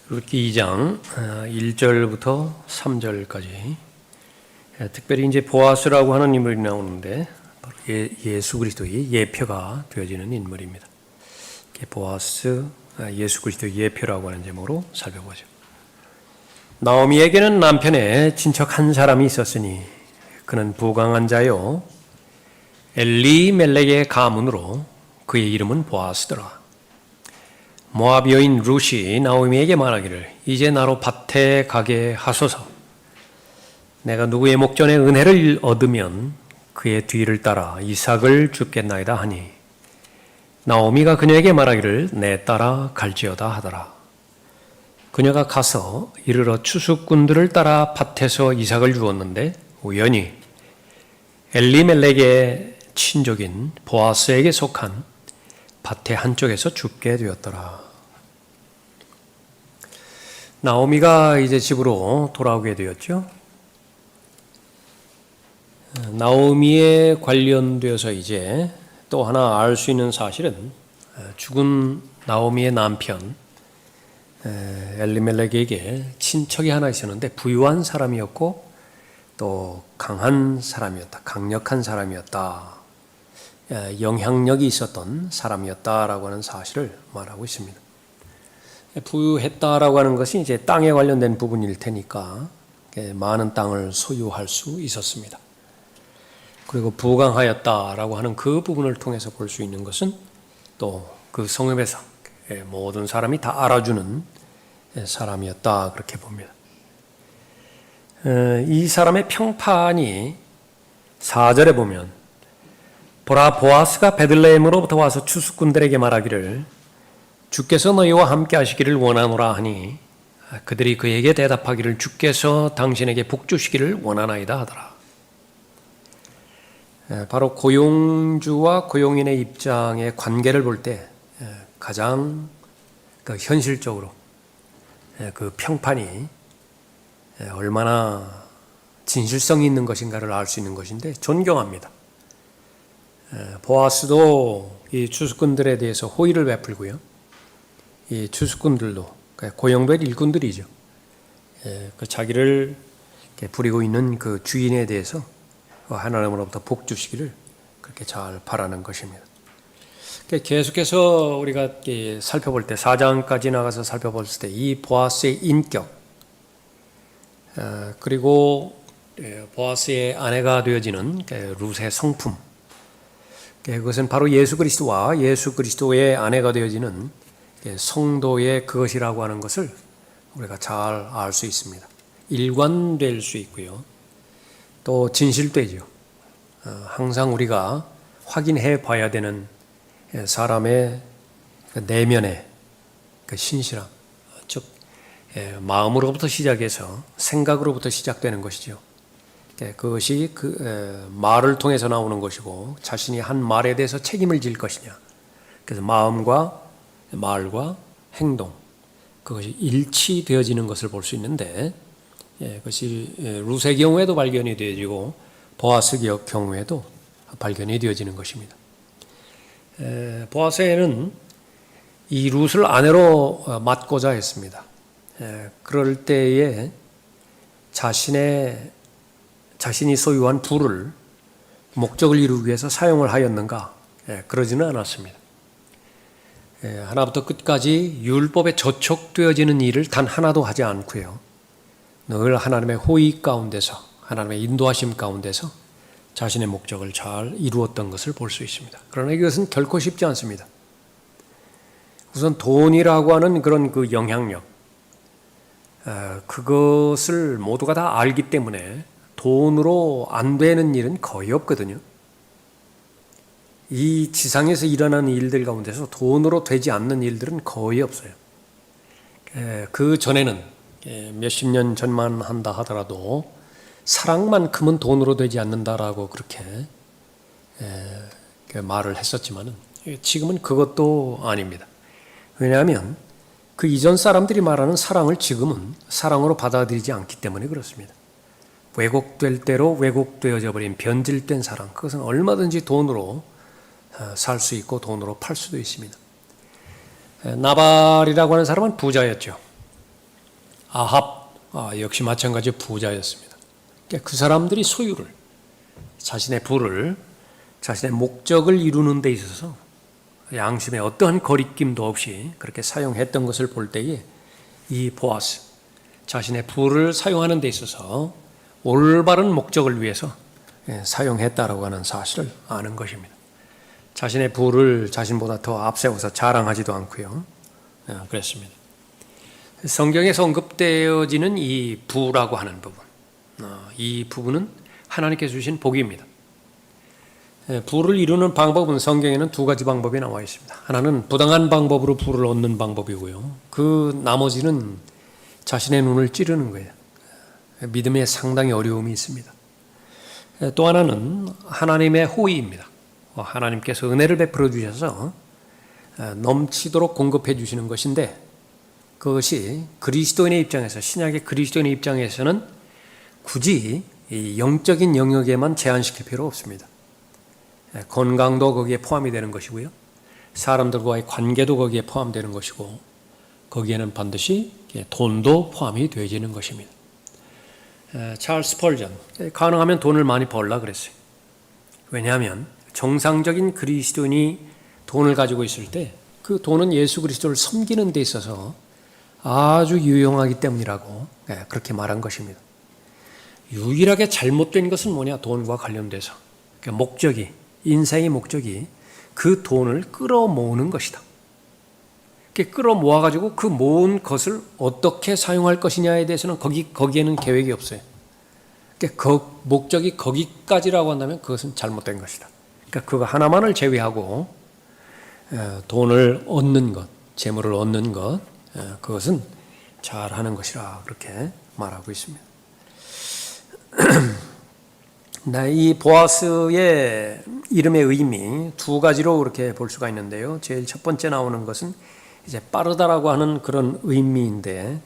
룻기 2장 1절부터 3절까지 특별히 이제 보아스라고 하는 인물이 나오는데 바로 예수 그리스도의 예표가 되어지는 인물입니다. 보아스 예수 그리스도의 예표라고 하는 제목으로 살펴보죠. 나오미에게는 남편의 친척 한 사람이 있었으니 그는 부강한 자요 엘리멜렉의 가문으로 그의 이름은 보아스더라. 모압 여인 룻이 나오미에게 말하기를 이제 나로 밭에 가게 하소서. 내가 누구의 목전에 은혜를 얻으면 그의 뒤를 따라 이삭을 줍겠나이다 하니 나오미가 그녀에게 말하기를 내 따라 갈지어다 하더라. 그녀가 가서 이르러 추수꾼들을 따라 밭에서 이삭을 주었는데 우연히 엘리멜렉의 친족인 보아스에게 속한 밭의 한쪽에서 줍게 되었더라. 나오미가 이제 집으로 돌아오게 되었죠. 나오미에 관련되어서 이제 또 하나 알 수 있는 사실은 죽은 나오미의 남편 엘리멜렉에게 친척이 하나 있었는데 부유한 사람이었고 또 강한 사람이었다. 강력한 사람이었다. 영향력이 있었던 사람이었다라고 하는 사실을 말하고 있습니다. 부유했다라고 하는 것이 이제 땅에 관련된 부분일 테니까 많은 땅을 소유할 수 있었습니다. 그리고 부강하였다라고 하는 그 부분을 통해서 볼 수 있는 것은 또 그 성읍에서 모든 사람이 다 알아주는 사람이었다 그렇게 봅니다. 이 사람의 평판이 4절에 보면 보라 보아스가 베들레헴으로부터 와서 추수꾼들에게 말하기를 주께서 너희와 함께 하시기를 원하노라 하니 그들이 그에게 대답하기를 주께서 당신에게 복 주시기를 원하나이다 하더라. 바로 고용주와 고용인의 입장의 관계를 볼 때 가장 현실적으로 그 평판이 얼마나 진실성이 있는 것인가를 알 수 있는 것인데 존경합니다. 보아스도 이 추수꾼들에 대해서 호의를 베풀고요. 이 추수꾼들도 고용된 일꾼들이죠. 그 자기를 부리고 있는 그 주인에 대해서 하나님으로부터 복 주시기를 그렇게 잘 바라는 것입니다. 계속해서 우리가 살펴볼 때 4장까지 나가서 살펴볼 때 이 보아스의 인격 그리고 보아스의 아내가 되어지는 룻의 성품 그것은 바로 예수 그리스도와 예수 그리스도의 아내가 되어지는 성도의 그것이라고 하는 것을 우리가 잘 알 수 있습니다. 일관될 수 있고요. 또 진실되죠. 항상 우리가 확인해 봐야 되는 사람의 내면의 신실함, 즉 마음으로부터 시작해서 생각으로부터 시작되는 것이죠. 그것이 말을 통해서 나오는 것이고 자신이 한 말에 대해서 책임을 질 것이냐. 그래서 마음과 말과 행동 그것이 일치되어지는 것을 볼 수 있는데 그것이 룻의 경우에도 발견이 되어지고 보아스의 경우에도 발견이 되어지는 것입니다. 보아스에는 이 룻을 아내로 맡고자 했습니다. 그럴 때에 자신이 소유한 부를 목적을 이루기 위해서 사용을 하였는가? 그러지는 않았습니다. 하나부터 끝까지 율법에 저촉되어지는 일을 단 하나도 하지 않고요. 늘 하나님의 호의 가운데서 하나님의 인도하심 가운데서 자신의 목적을 잘 이루었던 것을 볼 수 있습니다. 그러나 이것은 결코 쉽지 않습니다. 우선 돈이라고 하는 그런 그 영향력 그것을 모두가 다 알기 때문에 돈으로 안 되는 일은 거의 없거든요. 이 지상에서 일어나는 일들 가운데서 돈으로 되지 않는 일들은 거의 없어요. 그 전에는 몇십 년 전만 한다 하더라도 사랑만큼은 돈으로 되지 않는다라고 그렇게 말을 했었지만은 지금은 그것도 아닙니다. 왜냐하면 그 이전 사람들이 말하는 사랑을 지금은 사랑으로 받아들이지 않기 때문에 그렇습니다. 왜곡될 대로 왜곡되어져 버린 변질된 사랑 그것은 얼마든지 돈으로 살 수 있고 돈으로 팔 수도 있습니다. 나발이라고 하는 사람은 부자였죠. 아합 역시 마찬가지 부자였습니다. 그러니까 그 사람들이 소유를, 자신의 부를, 자신의 목적을 이루는 데 있어서 양심에 어떠한 거리낌도 없이 그렇게 사용했던 것을 볼 때에 이 보아스, 자신의 부를 사용하는 데 있어서 올바른 목적을 위해서 사용했다라고 하는 사실을 아는 것입니다. 자신의 부를 자신보다 더 앞세워서 자랑하지도 않고요. 그랬습니다. 성경에서 언급되어지는 이 부라고 하는 부분, 이 부분은 하나님께서 주신 복입니다. 부를 이루는 방법은 성경에는 두 가지 방법이 나와 있습니다. 하나는 부당한 방법으로 부를 얻는 방법이고요. 그 나머지는 자신의 눈을 찌르는 거예요. 믿음에 상당히 어려움이 있습니다. 또 하나는 하나님의 호의입니다. 하나님께서 은혜를 베풀어 주셔서 넘치도록 공급해 주시는 것인데, 그것이 그리스도인의 입장에서, 신약의 그리스도인의 입장에서는 굳이 이 영적인 영역에만 제한시킬 필요 없습니다. 건강도 거기에 포함이 되는 것이고요. 사람들과의 관계도 거기에 포함되는 것이고, 거기에는 반드시 돈도 포함이 되어지는 것입니다. 찰스 스펄전, 가능하면 돈을 많이 벌라 그랬어요. 왜냐하면 정상적인 그리스도인이 돈을 가지고 있을 때 그 돈은 예수 그리스도를 섬기는 데 있어서 아주 유용하기 때문이라고 그렇게 말한 것입니다. 유일하게 잘못된 것은 뭐냐? 돈과 관련돼서. 그러니까 목적이, 인생의 목적이 그 돈을 끌어모으는 것이다. 끌어모아가지고 그 모은 것을 어떻게 사용할 것이냐에 대해서는 거기에는 계획이 없어요. 그 목적이 거기까지라고 한다면 그것은 잘못된 것이다. 그러니까 그거 하나만을 제외하고 돈을 얻는 것, 재물을 얻는 것, 그것은 잘하는 것이라 그렇게 말하고 있습니다. 이 보아스의 이름의 의미 두 가지로 그렇게 볼 수가 있는데요. 제일 첫 번째 나오는 것은 이제 빠르다라고 하는 그런 의미인데,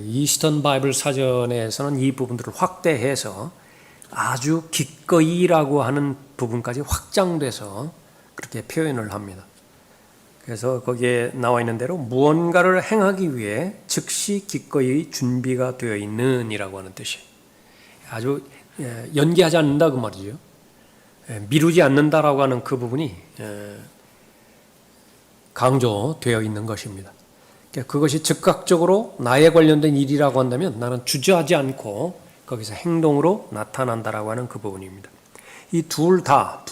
이스턴 바이블 사전에서는 이 부분들을 확대해서 아주 기꺼이라고 하는 부분까지 확장돼서 그렇게 표현을 합니다. 그래서 거기에 나와 있는 대로 무언가를 행하기 위해 즉시 기꺼이 준비가 되어 있는 이라고 하는 뜻이에요. 아주 연기하지 않는다 그 말이죠. 미루지 않는다라고 하는 그 부분이 강조되어 있는 것입니다. 그것이 즉각적으로 나에 관련된 일이라고 한다면 나는 주저하지 않고 거기서 행동으로 나타난다라고 하는 그 부분입니다. 이 두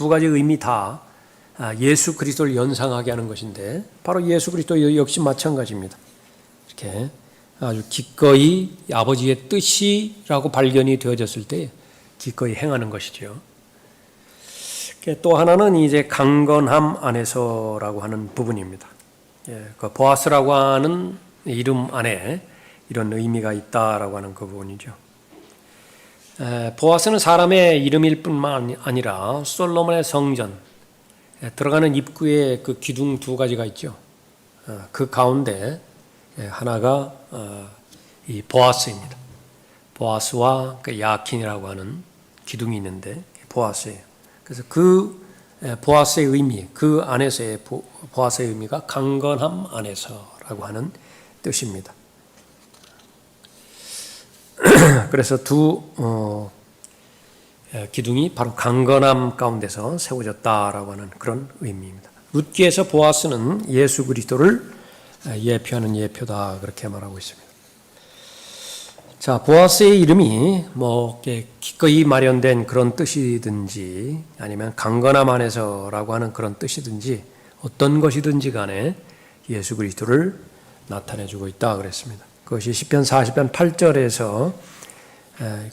가지 의미 다 예수 그리스도를 연상하게 하는 것인데, 바로 예수 그리스도 역시 마찬가지입니다. 이렇게 아주 기꺼이 아버지의 뜻이라고 발견이 되어졌을 때 기꺼이 행하는 것이죠. 또 하나는 이제 강건함 안에서라고 하는 부분입니다. 그 보아스라고 하는 이름 안에 이런 의미가 있다라고 하는 그 부분이죠. 보아스는 사람의 이름일 뿐만 아니라 솔로몬의 성전 들어가는 입구에 그 기둥 두 가지가 있죠. 그 가운데 하나가 이 보아스입니다. 보아스와 그 야킨이라고 하는 기둥이 있는데 보아스예요. 그래서 그 보아스의 의미, 그 안에서의 보아스의 의미가 강건함 안에서라고 하는 뜻입니다. 그래서 두 기둥이 바로 강건함 가운데서 세워졌다라고 하는 그런 의미입니다. 룻기에서 보아스는 예수 그리스도를 예표하는 예표다 그렇게 말하고 있습니다. 자, 보아스의 이름이 기꺼이 마련된 그런 뜻이든지 아니면 강건함 안에서라고 하는 그런 뜻이든지 어떤 것이든지 간에 예수 그리스도를 나타내주고 있다 그랬습니다. 그것이 시편 40편 8절에서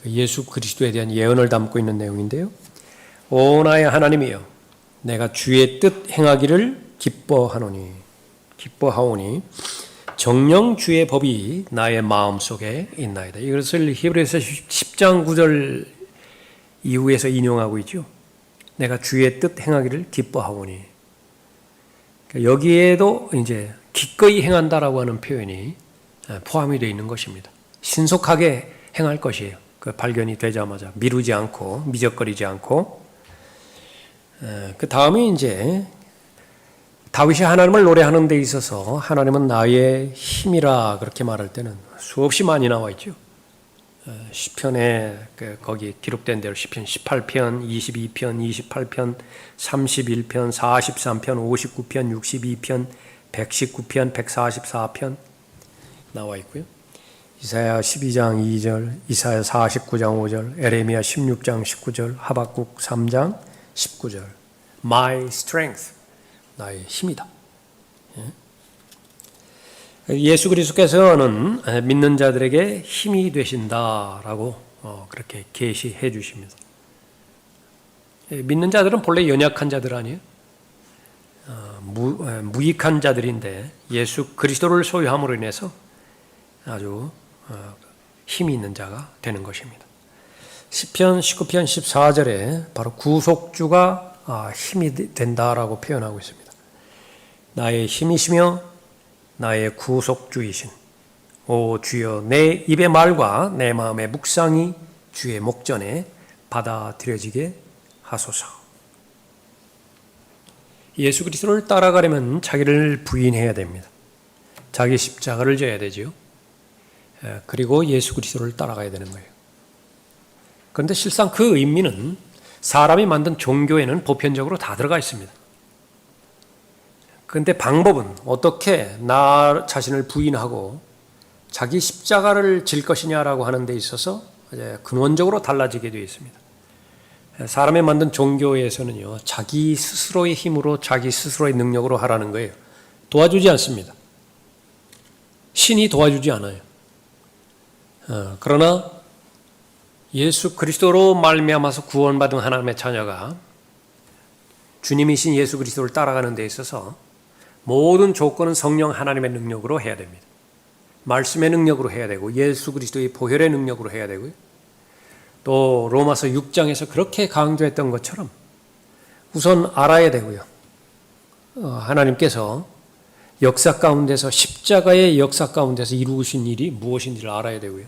예수 그리스도에 대한 예언을 담고 있는 내용인데요. 오 나의 하나님이여, 내가 주의 뜻 행하기를 기뻐하오니 정녕 주의 법이 나의 마음속에 있나이다. 이것을 히브리서 10장 9절 이후에서 인용하고 있죠. 내가 주의 뜻 행하기를 기뻐하오니. 여기에도 이제 기꺼이 행한다라고 하는 표현이 포함이 되어 있는 것입니다. 신속하게 행할 것이에요. 그 발견이 되자마자 미루지 않고 미적거리지 않고. 그 다음에 이제 다윗이 하나님을 노래하는 데 있어서 하나님은 나의 힘이라 그렇게 말할 때는 수없이 많이 나와 있죠. 시편에 거기 기록된 대로 시편 18편, 22편, 28편, 31편, 43편, 59편, 62편, 119편, 144편 나와 있고요. 이사야 12장 2절, 이사야 49장 5절, 에레미야 16장 19절, 하박국 3장 19절. My strength, 나의 힘이다. 예수 그리스도께서는 믿는 자들에게 힘이 되신다라고 그렇게 계시해 주십니다. 믿는 자들은 본래 연약한 자들 아니에요? 무익한 자들인데 예수 그리스도를 소유함으로 인해서 아주 힘이 있는 자가 되는 것입니다. 시편 19편 14절에 바로 구속주가 힘이 된다라고 표현하고 있습니다. 나의 힘이시며 나의 구속주이신 오 주여, 내 입의 말과 내 마음의 묵상이 주의 목전에 받아들여지게 하소서. 예수 그리스도를 따라가려면 자기를 부인해야 됩니다. 자기 십자가를 져야 되죠. 그리고 예수 그리스도를 따라가야 되는 거예요. 그런데 실상 그 의미는 사람이 만든 종교에는 보편적으로 다 들어가 있습니다. 그런데 방법은 어떻게 나 자신을 부인하고 자기 십자가를 질 것이냐라고 하는 데 있어서 근원적으로 달라지게 되어 있습니다. 사람이 만든 종교에서는요, 자기 스스로의 힘으로 자기 스스로의 능력으로 하라는 거예요. 도와주지 않습니다. 신이 도와주지 않아요. 그러나 예수 그리스도로 말미암아서 구원받은 하나님의 자녀가 주님이신 예수 그리스도를 따라가는 데 있어서 모든 조건은 성령 하나님의 능력으로 해야 됩니다. 말씀의 능력으로 해야 되고 예수 그리스도의 보혈의 능력으로 해야 되고요. 또 로마서 6장에서 그렇게 강조했던 것처럼 우선 알아야 되고요. 하나님께서 역사 가운데서 십자가의 역사 가운데서 이루신 일이 무엇인지를 알아야 되고요.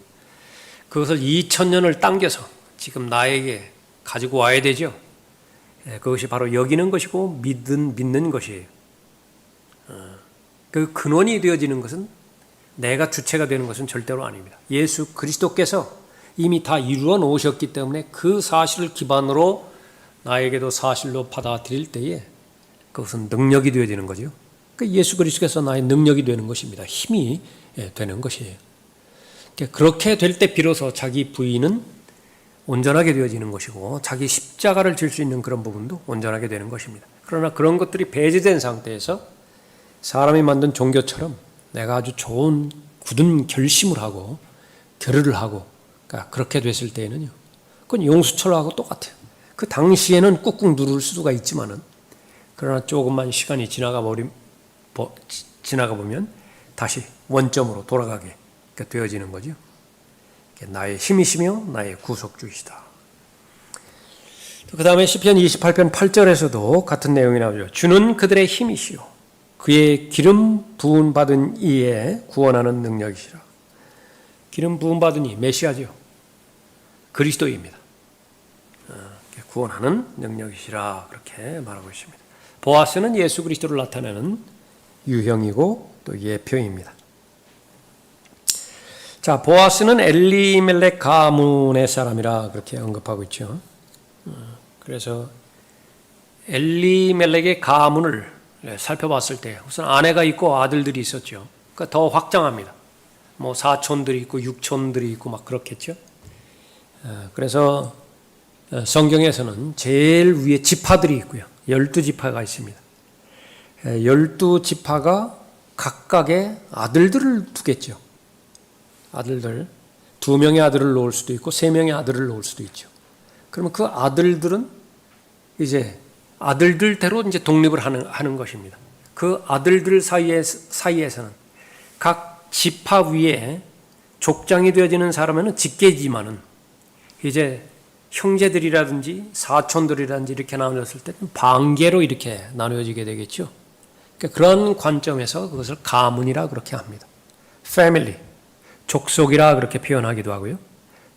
그것을 2000년을 당겨서 지금 나에게 가지고 와야 되죠. 그것이 바로 여기는 것이고 믿는 것이에요. 그 근원이 되어지는 것은 내가 주체가 되는 것은 절대로 아닙니다. 예수 그리스도께서 이미 다 이루어 놓으셨기 때문에 그 사실을 기반으로 나에게도 사실로 받아들일 때에 그것은 능력이 되어지는 거죠. 예수 그리스도께서 나의 능력이 되는 것입니다. 힘이 되는 것이에요. 그렇게 될 때 비로소 자기 부인은 온전하게 되어지는 것이고 자기 십자가를 질 수 있는 그런 부분도 온전하게 되는 것입니다. 그러나 그런 것들이 배제된 상태에서 사람이 만든 종교처럼 내가 아주 좋은 굳은 결심을 하고 결의를 하고 그렇게 됐을 때에는요, 그건 용수철하고 똑같아요. 그 당시에는 꾹꾹 누를 수가 있지만은 그러나 조금만 시간이 지나가 보면 다시 원점으로 돌아가게 되어지는 거죠. 나의 힘이시며 나의 구속주이시다. 그 다음에 시편 28편 8절에서도 같은 내용이 나오죠. 주는 그들의 힘이시요 그의 기름 부은 받은 이에 구원하는 능력이시라. 기름 부은 받은 이 메시아죠. 그리스도입니다. 구원하는 능력이시라 그렇게 말하고 있습니다. 보아스는 예수 그리스도를 나타내는 유형이고 또 예표입니다. 자, 보아스는 엘리멜렉 가문의 사람이라 그렇게 언급하고 있죠. 그래서 엘리멜렉의 가문을 살펴봤을 때 우선 아내가 있고 아들들이 있었죠. 그러니까 더 확장합니다. 뭐 사촌들이 있고 육촌들이 있고 막 그렇겠죠. 그래서 성경에서는 제일 위에 지파들이 있고요. 12지파가 있습니다. 12지파가 각각의 아들들을 두겠죠. 아들들, 2명의 아들을 놓을 수도 있고 3명의 아들을 놓을 수도 있죠. 그러면 그 아들들은 이제 아들들대로 이제 독립을 하는 것입니다. 그 아들들 사이에서는 각 지파 위에 족장이 되어지는 사람은 직계지만은 이제 형제들이라든지 사촌들이라든지 이렇게 나누었을 때 반계로 이렇게 나누어지게 되겠죠. 그러니까 그런 관점에서 그것을 가문이라 그렇게 합니다. 패밀리, 족속이라 그렇게 표현하기도 하고요.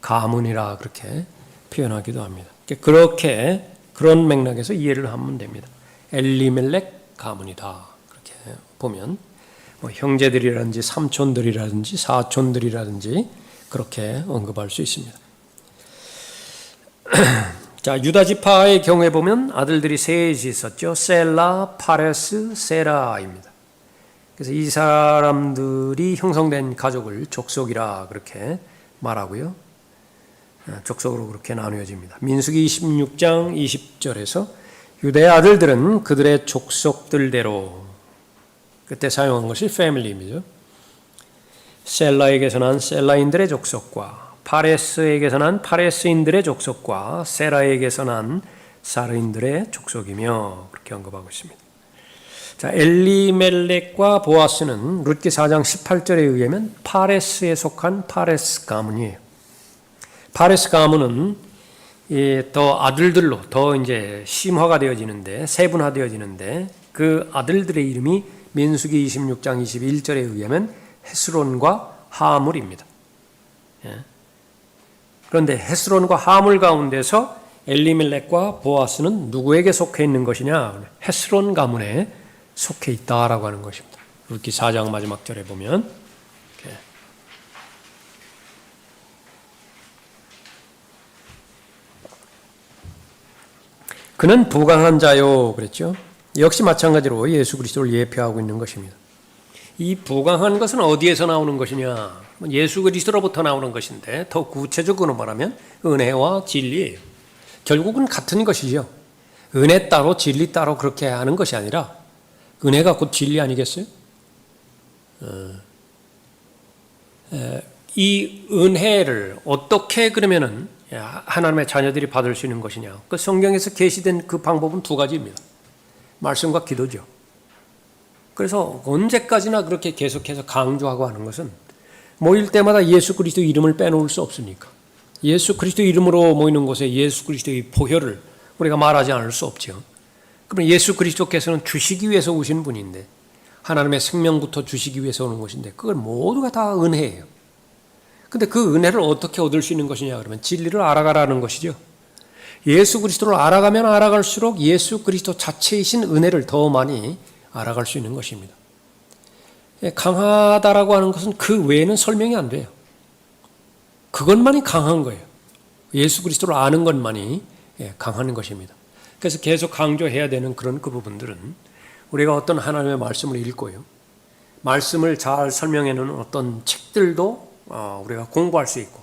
가문이라 그렇게 표현하기도 합니다. 그렇게 그런 맥락에서 이해를 하면 됩니다. 엘리멜렉 가문이다. 보면 뭐 형제들이라든지 삼촌들이라든지 사촌들이라든지 그렇게 언급할 수 있습니다. 자, 유다 지파의 경우에 보면 아들들이 셋이 있었죠. 셀라, 파레스, 세라입니다. 그래서 이 사람들이 형성된 가족을 족속이라 그렇게 말하고요. 족속으로 그렇게 나누어집니다. 민수기 26장 20절에서 유다의 아들들은 그들의 족속들대로, 그때 사용한 것이 패밀리입니다. 셀라에게서 난 셀라인들의 족속과 파레스에게서 난 파레스인들의 족속과 세라에게서 난 사르인들의 족속이며 그렇게 언급하고 있습니다. 자, 엘리멜렉과 보아스는 룻기 4장 18절에 의하면 파레스에 속한 파레스 가문이에요. 파레스 가문은 더 아들들로 더 이제 심화가 되어지는데, 세분화되어지는데, 그 아들들의 이름이 민수기 26장 21절에 의하면 헤스론과 하물입니다. 그런데 헤스론과 하물 가운데서 엘리멜렉과 보아스는 누구에게 속해 있는 것이냐? 헤스론 가문에 속해 있다라고 하는 것입니다. 룻기 4장 마지막 절에 보면 이렇게. 그는 부강한 자요 그랬죠. 역시 마찬가지로 예수 그리스도를 예표하고 있는 것입니다. 이 부강한 것은 어디에서 나오는 것이냐? 예수 그리스도로부터 나오는 것인데 더 구체적으로 말하면 은혜와 진리예요. 결국은 같은 것이죠. 은혜 따로 진리 따로 그렇게 하는 것이 아니라 은혜가 곧 진리 아니겠어요? 이 은혜를 어떻게 그러면은 하나님의 자녀들이 받을 수 있는 것이냐? 그 성경에서 계시된 그 방법은 두 가지입니다. 말씀과 기도죠. 그래서 언제까지나 그렇게 계속해서 강조하고 하는 것은 모일 때마다 예수 그리스도 이름을 빼놓을 수 없으니까. 예수 그리스도 이름으로 모이는 곳에 예수 그리스도의 보혈을 우리가 말하지 않을 수 없죠. 그럼 예수 그리스도께서는 주시기 위해서 오신 분인데, 하나님의 생명부터 주시기 위해서 오는 것인데, 그걸 모두가 다 은혜예요. 근데 그 은혜를 어떻게 얻을 수 있는 것이냐 그러면 진리를 알아가라는 것이죠. 예수 그리스도를 알아가면 알아갈수록 예수 그리스도 자체이신 은혜를 더 많이 알아갈 수 있는 것입니다. 강하다라고 하는 것은 그 외에는 설명이 안 돼요. 그것만이 강한 거예요. 예수 그리스도를 아는 것만이 강한 것입니다. 그래서 계속 강조해야 되는 그런 그 부분들은 우리가 어떤 하나님의 말씀을 읽고요, 말씀을 잘 설명해 놓은 어떤 책들도 우리가 공부할 수 있고,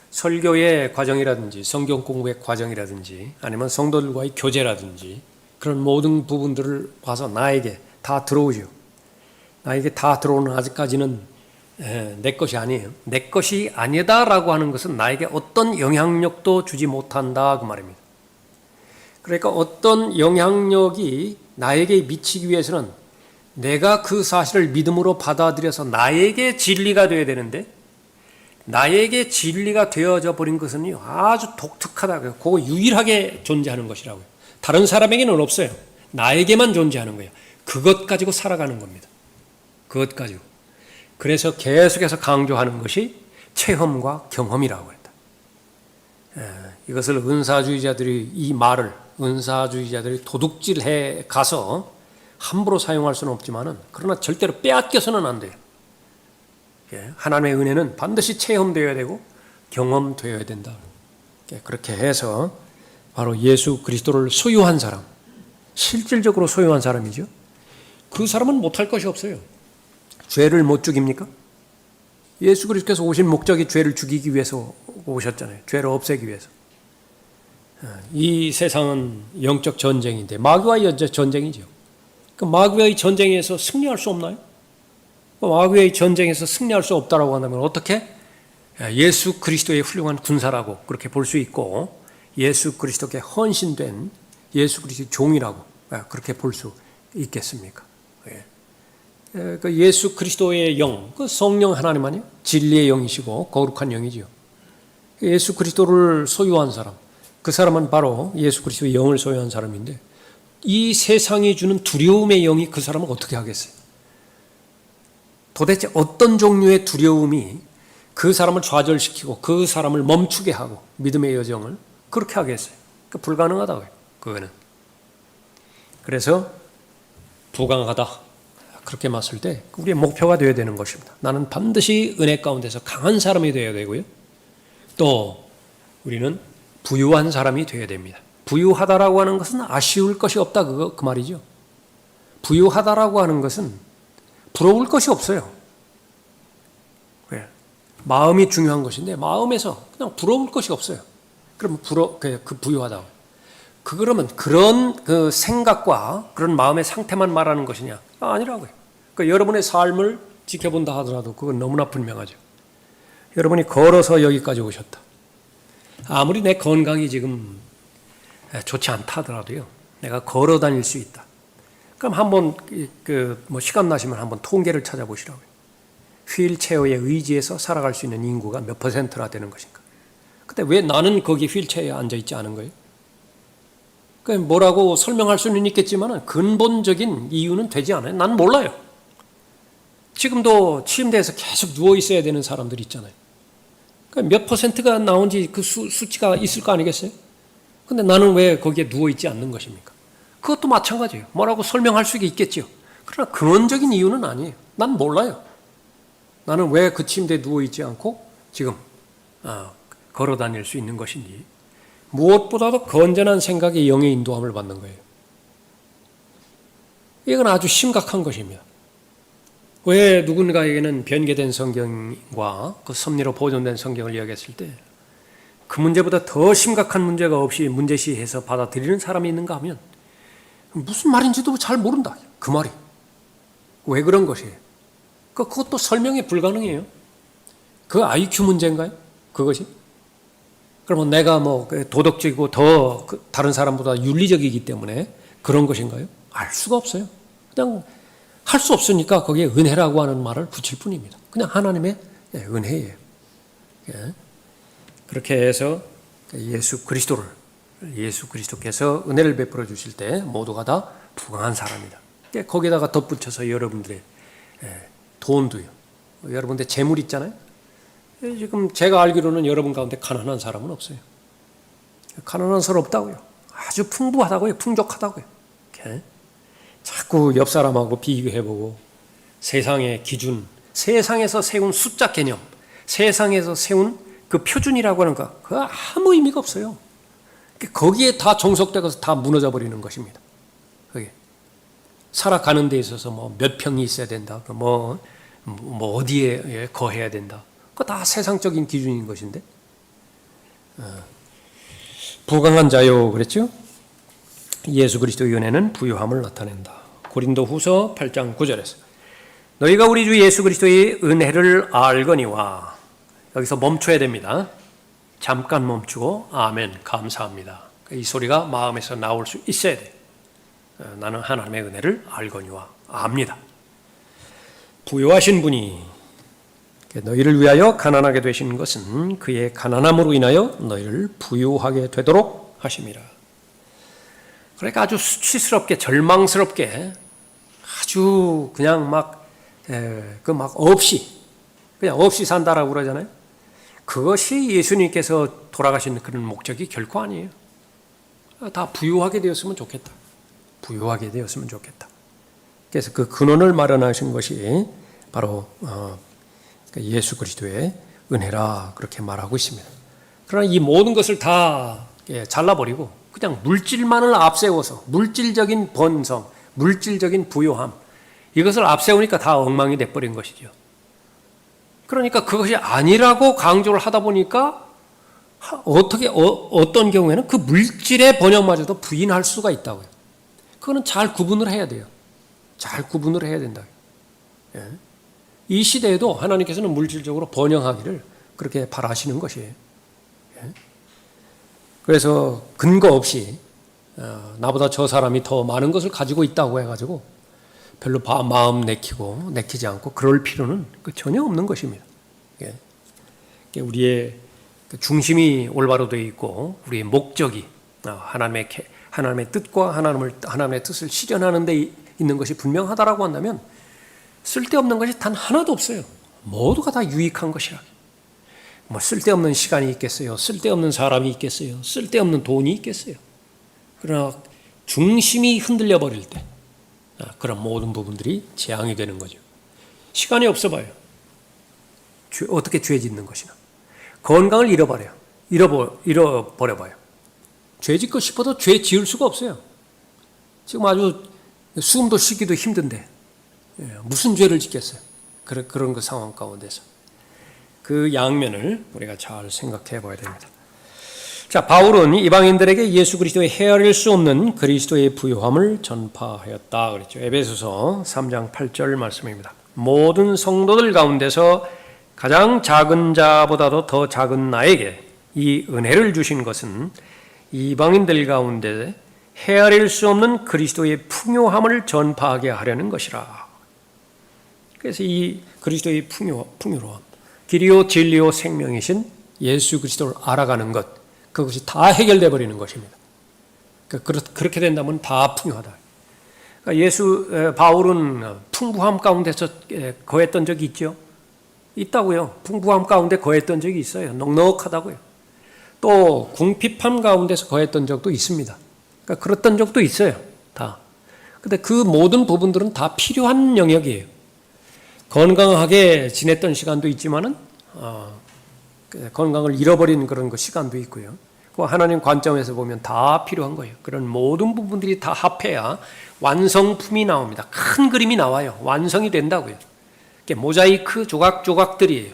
설교의 과정이라든지 성경 공부의 과정이라든지 아니면 성도들과의 교제라든지 그런 모든 부분들을 봐서 나에게 다 들어오죠. 나에게 다 들어오는 아직까지는 내 것이 아니에요. 내 것이 아니다라고 하는 것은 나에게 어떤 영향력도 주지 못한다 그 말입니다. 그러니까 어떤 영향력이 나에게 미치기 위해서는 내가 그 사실을 믿음으로 받아들여서 나에게 진리가 되어야 되는데, 나에게 진리가 되어져 버린 것은 아주 독특하다. 그거 유일하게 존재하는 것이라고요. 다른 사람에게는 없어요. 나에게만 존재하는 거예요. 그것 가지고 살아가는 겁니다. 그것 가지고. 그래서 계속해서 강조하는 것이 체험과 경험이라고 했다. 이것을 은사주의자들이 이 말을 은사주의자들이 도둑질해 가서 함부로 사용할 수는 없지만은, 그러나 절대로 빼앗겨서는 안 돼요. 하나님의 은혜는 반드시 체험되어야 되고 경험되어야 된다. 그렇게 해서 바로 예수 그리스도를 소유한 사람, 실질적으로 소유한 사람이죠. 그 사람은 못할 것이 없어요. 죄를 못 죽입니까? 예수 그리스도께서 오신 목적이 죄를 죽이기 위해서 오셨잖아요. 죄를 없애기 위해서. 이 세상은 영적 전쟁인데 마귀와의 영적 전쟁이죠. 그 마귀와의 전쟁에서 승리할 수 없나요? 마귀의 전쟁에서 승리할 수 없다라고 한다면 어떻게? 예수 그리스도의 훌륭한 군사라고 그렇게 볼 수 있고, 예수 그리스도께 헌신된 예수 그리스도의 종이라고 그렇게 볼 수 있겠습니까? 그 예수 그리스도의 영, 그 성령 하나님 아니에요? 진리의 영이시고 거룩한 영이지요. 예수 그리스도를 소유한 사람, 그 사람은 바로 예수 그리스도의 영을 소유한 사람인데, 이 세상이 주는 두려움의 영이 그 사람을 어떻게 하겠어요? 도대체 어떤 종류의 두려움이 그 사람을 좌절시키고 그 사람을 멈추게 하고 믿음의 여정을 그렇게 하겠어요? 그러니까 불가능하다고요. 그거는. 그래서 부강하다, 그렇게 봤을 때 우리의 목표가 되어야 되는 것입니다. 나는 반드시 은혜 가운데서 강한 사람이 되어야 되고요. 또 우리는 부유한 사람이 되어야 됩니다. 부유하다라고 하는 것은 아쉬울 것이 없다 그 말이죠. 부유하다라고 하는 것은 부러울 것이 없어요. 왜? 마음이 중요한 것인데 마음에서 그냥 부러울 것이 없어요. 그럼 그 부유하다. 그러면 그런 그 생각과 그런 마음의 상태만 말하는 것이냐? 아니라고요. 그러니까 여러분의 삶을 지켜본다 하더라도 그건 너무나 분명하죠. 여러분이 걸어서 여기까지 오셨다. 아무리 내 건강이 지금 좋지 않다 하더라도요. 내가 걸어 다닐 수 있다. 그럼 한번 시간 나시면 한번 통계를 찾아보시라고요. 휠체어에 의지해서 살아갈 수 있는 인구가 몇 %나 되는 것인가? 근데 왜 나는 거기 휠체어에 앉아 있지 않은 거예요? 그러니까 뭐라고 설명할 수는 있겠지만 근본적인 이유는 되지 않아요. 난 몰라요. 지금도 침대에서 계속 누워 있어야 되는 사람들이 있잖아요. 그러니까 몇 %가 나온지 그 수치가 있을 거 아니겠어요? 근데 나는 왜 거기에 누워 있지 않는 것입니까? 그것도 마찬가지예요. 뭐라고 설명할 수 있겠죠. 그러나 근원적인 이유는 아니에요. 난 몰라요. 나는 왜 그 침대에 누워 있지 않고 지금 걸어 다닐 수 있는 것인지. 무엇보다도 건전한 생각의 영의 인도함을 받는 거예요. 이건 아주 심각한 것입니다. 왜 누군가에게는 변개된 성경과 그 섭리로 보존된 성경을 이야기했을 때 그 문제보다 더 심각한 문제가 없이 문제시해서 받아들이는 사람이 있는가 하면 무슨 말인지도 잘 모른다. 그 말이. 왜 그런 것이에요? 그것도 설명이 불가능해요. 그 IQ 문제인가요? 그것이? 그러면 내가 도덕적이고 더 다른 사람보다 윤리적이기 때문에 그런 것인가요? 알 수가 없어요. 그냥 할 수 없으니까 거기에 은혜라고 하는 말을 붙일 뿐입니다. 그냥 하나님의 은혜예요. 그렇게 해서 예수 그리스도께서 은혜를 베풀어 주실 때 모두가 다 부강한 사람이다. 거기다가 덧붙여서 여러분들의 돈도요. 여러분들 재물 있잖아요. 지금 제가 알기로는 여러분 가운데 가난한 사람은 없어요. 가난한 사람 없다고요. 아주 풍부하다고요. 풍족하다고요. 이렇게. 자꾸 옆 사람하고 비교해보고 세상의 기준, 세상에서 세운 숫자 개념, 세상에서 세운 그 표준이라고 하는 거, 그거 아무 의미가 없어요. 거기에 다 종속되어서 다 무너져 버리는 것입니다. 그게 살아가는 데 있어서 몇 평이 있어야 된다, 어디에 거해야 된다. 그거 다 세상적인 기준인 것인데. 부강한 자요 그랬죠? 예수 그리스도의 은혜는 부유함을 나타낸다. 고린도후서 8장 9절에서 너희가 우리 주 예수 그리스도의 은혜를 알거니와 여기서 멈춰야 됩니다. 잠깐 멈추고 아멘 감사합니다. 이 소리가 마음에서 나올 수 있어야 돼. 나는 하나님의 은혜를 알거니와 압니다. 부유하신 분이 너희를 위하여 가난하게 되신 것은 그의 가난함으로 인하여 너희를 부유하게 되도록 하심이라. 그러니까 아주 수치스럽게 절망스럽게 아주 그냥 없이 산다라고 그러잖아요. 그것이 예수님께서 돌아가신 그런 목적이 결코 아니에요. 다 부유하게 되었으면 좋겠다. 부유하게 되었으면 좋겠다. 그래서 그 근원을 마련하신 것이 바로 예수 그리스도의 은혜라 그렇게 말하고 있습니다. 그러나 이 모든 것을 다 잘라버리고 그냥 물질만을 앞세워서 물질적인 번성, 물질적인 부요함 이것을 앞세우니까 다 엉망이 돼버린 것이죠. 그러니까 그것이 아니라고 강조를 하다 보니까 어떤 경우에는 그 물질의 번영마저도 부인할 수가 있다고요. 그거는 잘 구분을 해야 돼요. 잘 구분을 해야 된다. 이 시대에도 하나님께서는 물질적으로 번영하기를 그렇게 바라시는 것이에요. 그래서 근거 없이 나보다 저 사람이 더 많은 것을 가지고 있다고 해가지고 별로 마음 내키지 않고 그럴 필요는 전혀 없는 것입니다. 우리의 중심이 올바로 되어 있고 우리의 목적이 하나님의 뜻과 하나님의 뜻을 실현하는 데 있는 것이 분명하다라고 한다면 쓸데없는 것이 단 하나도 없어요. 모두가 다 유익한 것이라. 쓸데없는 시간이 있겠어요? 쓸데없는 사람이 있겠어요? 쓸데없는 돈이 있겠어요? 그러나 중심이 흔들려 버릴 때 그런 모든 부분들이 재앙이 되는 거죠. 시간이 없어 봐요. 어떻게 죄 짓는 것이나. 건강을 잃어버려봐요. 죄 짓고 싶어도 죄 지을 수가 없어요. 지금 아주 숨도 쉬기도 힘든데 무슨 죄를 짓겠어요? 그런 그 상황 가운데서. 그 양면을 우리가 잘 생각해 봐야 됩니다. 자, 바울은 이방인들에게 예수 그리스도의 헤아릴 수 없는 그리스도의 부요함을 전파하였다 그랬죠. 에베소서 3장 8절 말씀입니다. 모든 성도들 가운데서 가장 작은 자보다도 더 작은 나에게 이 은혜를 주신 것은 이방인들 가운데 헤아릴 수 없는 그리스도의 풍요함을 전파하게 하려는 것이라. 그래서 이 그리스도의 풍요로움, 길이요 진리요 생명이신 예수 그리스도를 알아가는 것, 그것이 다 해결돼 버리는 것입니다. 그렇게 된다면 다 풍요하다. 바울은 풍부함 가운데서 거했던 적이 있죠. 있다고요. 풍부함 가운데 거했던 적이 있어요. 넉넉하다고요. 또 궁핍함 가운데서 거했던 적도 있습니다. 그랬던 적도 있어요. 다. 근데 그 모든 부분들은 다 필요한 영역이에요. 건강하게 지냈던 시간도 있지만은 건강을 잃어버린 그런 그 시간도 있고요. 하나님 관점에서 보면 다 필요한 거예요. 그런 모든 부분들이 다 합해야 완성품이 나옵니다. 큰 그림이 나와요. 완성이 된다고요. 모자이크 조각조각들이에요.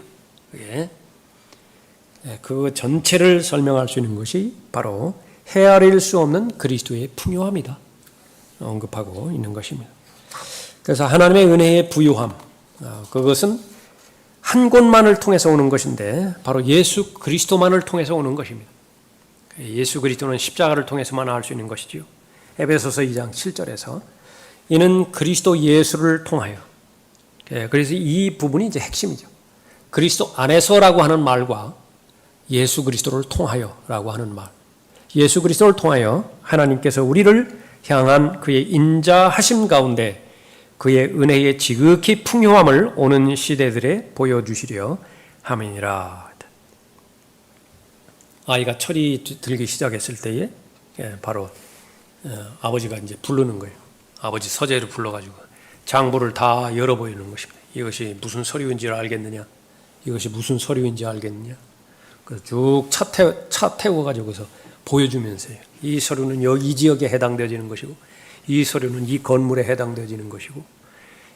그 전체를 설명할 수 있는 것이 바로 헤아릴 수 없는 그리스도의 풍요함이다. 언급하고 있는 것입니다. 그래서 하나님의 은혜의 부요함, 그것은 한 곳만을 통해서 오는 것인데 바로 예수 그리스도만을 통해서 오는 것입니다. 예수 그리스도는 십자가를 통해서만 알 수 있는 것이지요. 에베소서 2장 7절에서 이는 그리스도 예수를 통하여. 그래서 이 부분이 이제 핵심이죠. 그리스도 안에서라고 하는 말과 예수 그리스도를 통하여라고 하는 말. 예수 그리스도를 통하여 하나님께서 우리를 향한 그의 인자하심 가운데 그의 은혜의 지극히 풍요함을 오는 시대들에 보여주시려 함이니라. 아이가 철이 들기 시작했을 때에 바로 아버지가 이제 부르는 거예요. 아버지 서재를 불러가지고 장부를 다 열어 보이는 것입니다. 이것이 무슨 서류인지를 알겠느냐? 이것이 무슨 서류인지 알겠느냐? 그래서 쭉 차 태워가지고서 보여주면서요. 이 서류는 이 지역에 해당되어지는 것이고, 이 서류는 이 건물에 해당되어지는 것이고,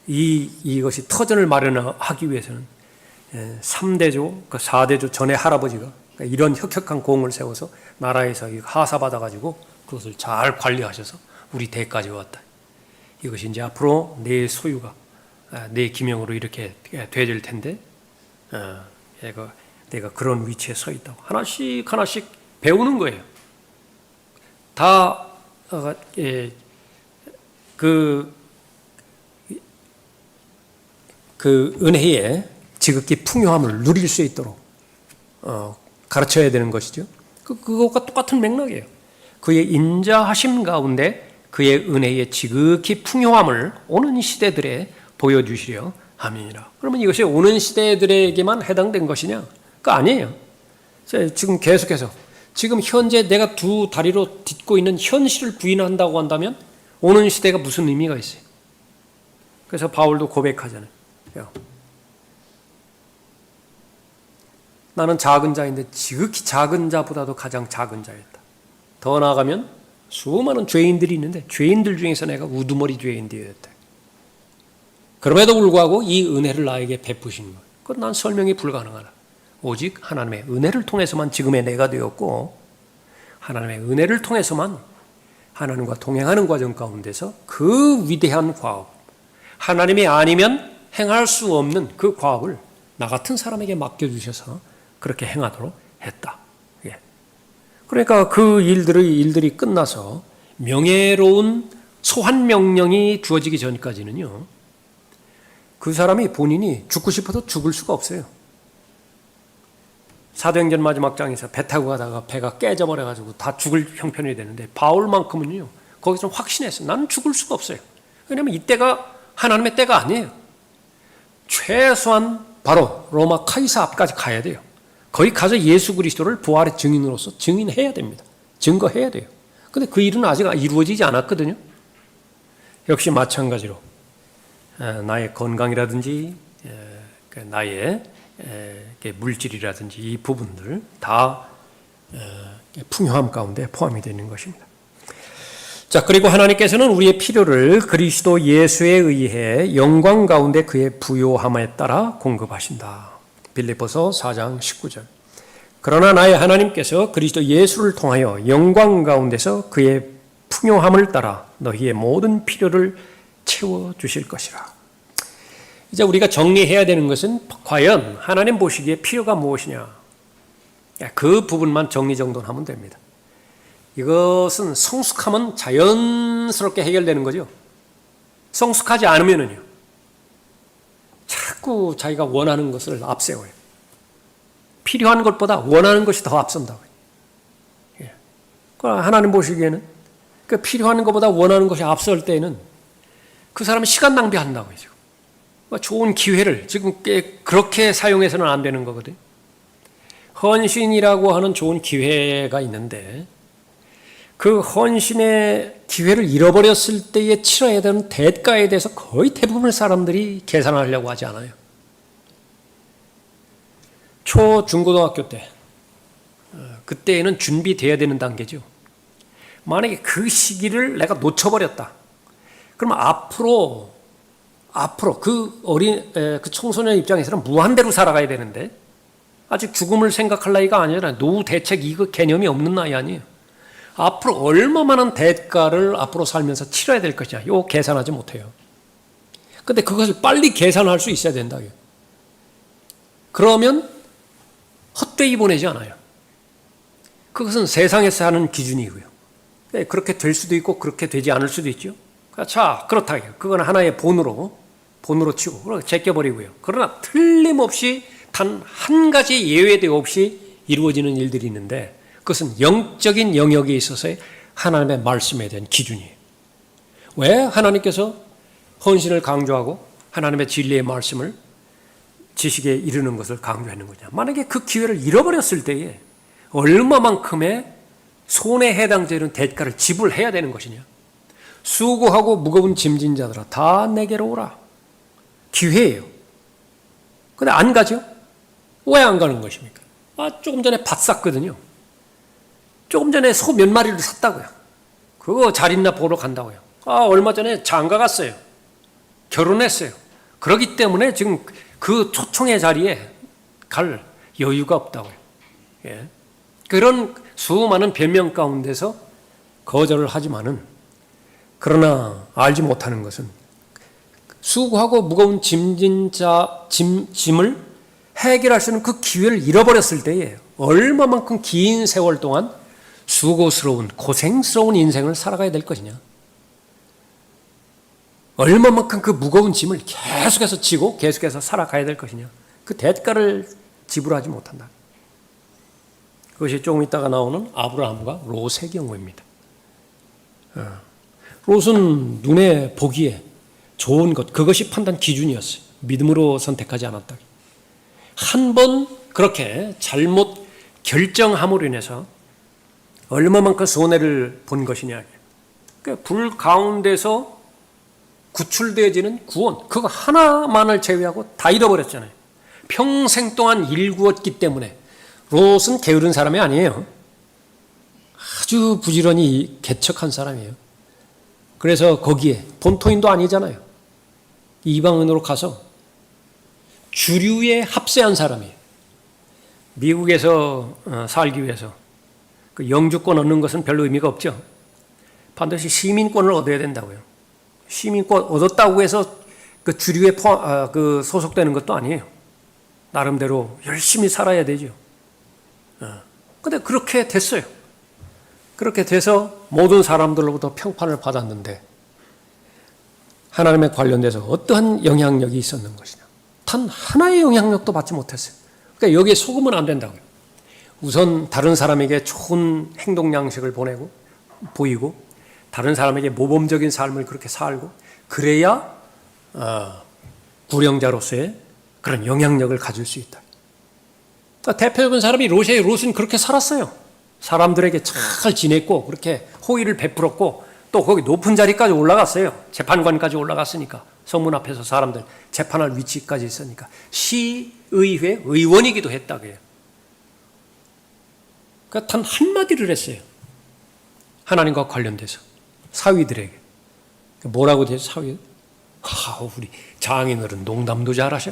이것이 터전을 마련하기 위해서는 3대조, 4대조 전에 할아버지가 이런 혁혁한 공을 세워서 나라에서 하사받아가지고 그것을 잘 관리하셔서 우리 대까지 왔다. 이것이 이제 앞으로 내 소유가 내 기명으로 이렇게 되어질 텐데 내가 그런 위치에 서 있다고 하나씩 하나씩 배우는 거예요. 다 그 은혜의 지극히 풍요함을 누릴 수 있도록 가르쳐야 되는 것이죠. 그것과 똑같은 맥락이에요. 그의 인자하심 가운데 그의 은혜의 지극히 풍요함을 오는 시대들에 보여주시려 함이니라. 그러면 이것이 오는 시대들에게만 해당된 것이냐? 그거 아니에요. 지금 계속해서 지금 현재 내가 두 다리로 딛고 있는 현실을 부인한다고 한다면 오는 시대가 무슨 의미가 있어요? 그래서 바울도 고백하잖아요. 나는 작은 자인데 지극히 작은 자보다도 가장 작은 자였다. 더 나아가면 수많은 죄인들이 있는데 죄인들 중에서 내가 우두머리 죄인되었다. 그럼에도 불구하고 이 은혜를 나에게 베푸신 것, 그건 난 설명이 불가능하다. 오직 하나님의 은혜를 통해서만 지금의 내가 되었고, 하나님의 은혜를 통해서만 하나님과 동행하는 과정 가운데서 그 위대한 과업, 하나님이 아니면 행할 수 없는 그 과업을 나 같은 사람에게 맡겨주셔서 그렇게 행하도록 했다. 그러니까 그 일들이 끝나서 명예로운 소환 명령이 주어지기 전까지는요, 그 사람이 본인이 죽고 싶어도 죽을 수가 없어요. 사도행전 마지막 장에서 배 타고 가다가 배가 깨져버려가지고 다 죽을 형편이 되는데 바울만큼은요, 거기서 확신했어요. 나는 죽을 수가 없어요. 왜냐하면 이때가 하나님의 때가 아니에요. 최소한 바로 로마 카이사 앞까지 가야 돼요. 거기 가서 예수 그리스도를 부활의 증인으로서 증인해야 됩니다. 증거해야 돼요. 근데 그 일은 아직 이루어지지 않았거든요. 역시 마찬가지로 나의 건강이라든지 나의 물질이라든지 이 부분들 다 풍요함 가운데 포함이 되는 것입니다. 자, 그리고 하나님께서는 우리의 필요를 그리스도 예수에 의해 영광 가운데 그의 부요함에 따라 공급하신다. 빌립보서 4장 19절. 그러나 나의 하나님께서 그리스도 예수를 통하여 영광 가운데서 그의 풍요함을 따라 너희의 모든 필요를 채워주실 것이라. 이제 우리가 정리해야 되는 것은 과연 하나님 보시기에 필요가 무엇이냐. 그 부분만 정리정돈하면 됩니다. 이것은 성숙하면 자연스럽게 해결되는 거죠. 성숙하지 않으면요, 자꾸 자기가 원하는 것을 앞세워요. 필요한 것보다 원하는 것이 더 앞선다고요. 하나님 보시기에는 그 필요한 것보다 원하는 것이 앞설 때에는 그 사람은 시간 낭비한다고요. 좋은 기회를 지금 그렇게 사용해서는 안 되는 거거든요. 헌신이라고 하는 좋은 기회가 있는데 그 헌신의 기회를 잃어버렸을 때에 치러야 되는 대가에 대해서 거의 대부분의 사람들이 계산하려고 하지 않아요. 초, 중고등학교 때 그때에는 준비돼야 되는 단계죠. 만약에 그 시기를 내가 놓쳐버렸다. 그러면 앞으로 그 청소년 입장에서는 무한대로 살아가야 되는데 아직 죽음을 생각할 나이가 아니라 노후 대책 이거 개념이 없는 나이 아니에요. 앞으로 얼마만한 대가를 앞으로 살면서 치러야 될 것이냐. 이거 계산하지 못해요. 근데 그것을 빨리 계산할 수 있어야 된다고요. 그러면 헛되이 보내지 않아요. 그것은 세상에서 하는 기준이고요. 그렇게 될 수도 있고 그렇게 되지 않을 수도 있죠. 자, 그렇다고요. 그건 하나의 본으로 치고 제껴버리고요. 그러나 틀림없이 단 한 가지 예외도 없이 이루어지는 일들이 있는데 그것은 영적인 영역에 있어서의 하나님의 말씀에 대한 기준이에요. 왜 하나님께서 헌신을 강조하고 하나님의 진리의 말씀을 지식에 이르는 것을 강조하는 거냐. 만약에 그 기회를 잃어버렸을 때에 얼마만큼의 손에 해당되는 대가를 지불해야 되는 것이냐. 수고하고 무거운 짐진 자들아 다 내게로 오라. 기회예요. 근데 안 가죠? 왜 안 가는 것입니까? 조금 전에 밭 샀거든요. 조금 전에 소 몇 마리를 샀다고요. 그거 잘 있나 보러 간다고요. 얼마 전에 장가 갔어요. 결혼했어요. 그렇기 때문에 지금 그 초청의 자리에 갈 여유가 없다고요. 예. 그런 수많은 변명 가운데서 거절을 하지만은 그러나 알지 못하는 것은 수고하고 무거운 짐을 해결할 수 있는 그 기회를 잃어버렸을 때에 얼마만큼 긴 세월 동안 수고스러운 고생스러운 인생을 살아가야 될 것이냐. 얼마만큼 그 무거운 짐을 계속해서 지고 계속해서 살아가야 될 것이냐. 그 대가를 지불하지 못한다. 그것이 조금 있다가 나오는 아브라함과 롯의 경우입니다. 롯은 눈에 보기에 좋은 것, 그것이 판단 기준이었어요. 믿음으로 선택하지 않았다. 한 번 그렇게 잘못 결정함으로 인해서 얼마만큼 손해를 본 것이냐. 불 가운데서 구출되어지는 구원, 그거 하나만을 제외하고 다 잃어버렸잖아요. 평생 동안 일구었기 때문에. 롯은 게으른 사람이 아니에요. 아주 부지런히 개척한 사람이에요. 그래서 거기에 본토인도 아니잖아요. 이방인으로 가서 주류에 합세한 사람이에요. 미국에서 살기 위해서 그 영주권 얻는 것은 별로 의미가 없죠. 반드시 시민권을 얻어야 된다고요. 시민권 얻었다고 해서 그 주류에 소속되는 것도 아니에요. 나름대로 열심히 살아야 되죠. 근데 그렇게 됐어요. 그렇게 돼서 모든 사람들로부터 평판을 받았는데 하나님에 관련돼서 어떠한 영향력이 있었는 것이냐. 단 하나의 영향력도 받지 못했어요. 그러니까 여기에 속으면 안 된다고요. 우선 다른 사람에게 좋은 행동 양식을 보이고 다른 사람에게 모범적인 삶을 그렇게 살고 그래야 구령자로서의 그런 영향력을 가질 수 있다. 그러니까 대표적인 사람이 롯은 그렇게 살았어요. 사람들에게 잘 지냈고 그렇게 호의를 베풀었고 또 거기 높은 자리까지 올라갔어요. 재판관까지 올라갔으니까. 성문 앞에서 사람들 재판할 위치까지 있으니까. 시의회 의원이기도 했다고요. 그러니까 단 한마디를 했어요. 하나님과 관련돼서. 사위들에게. 뭐라고 돼요, 사위? 우리 장인어른 농담도 잘하셔.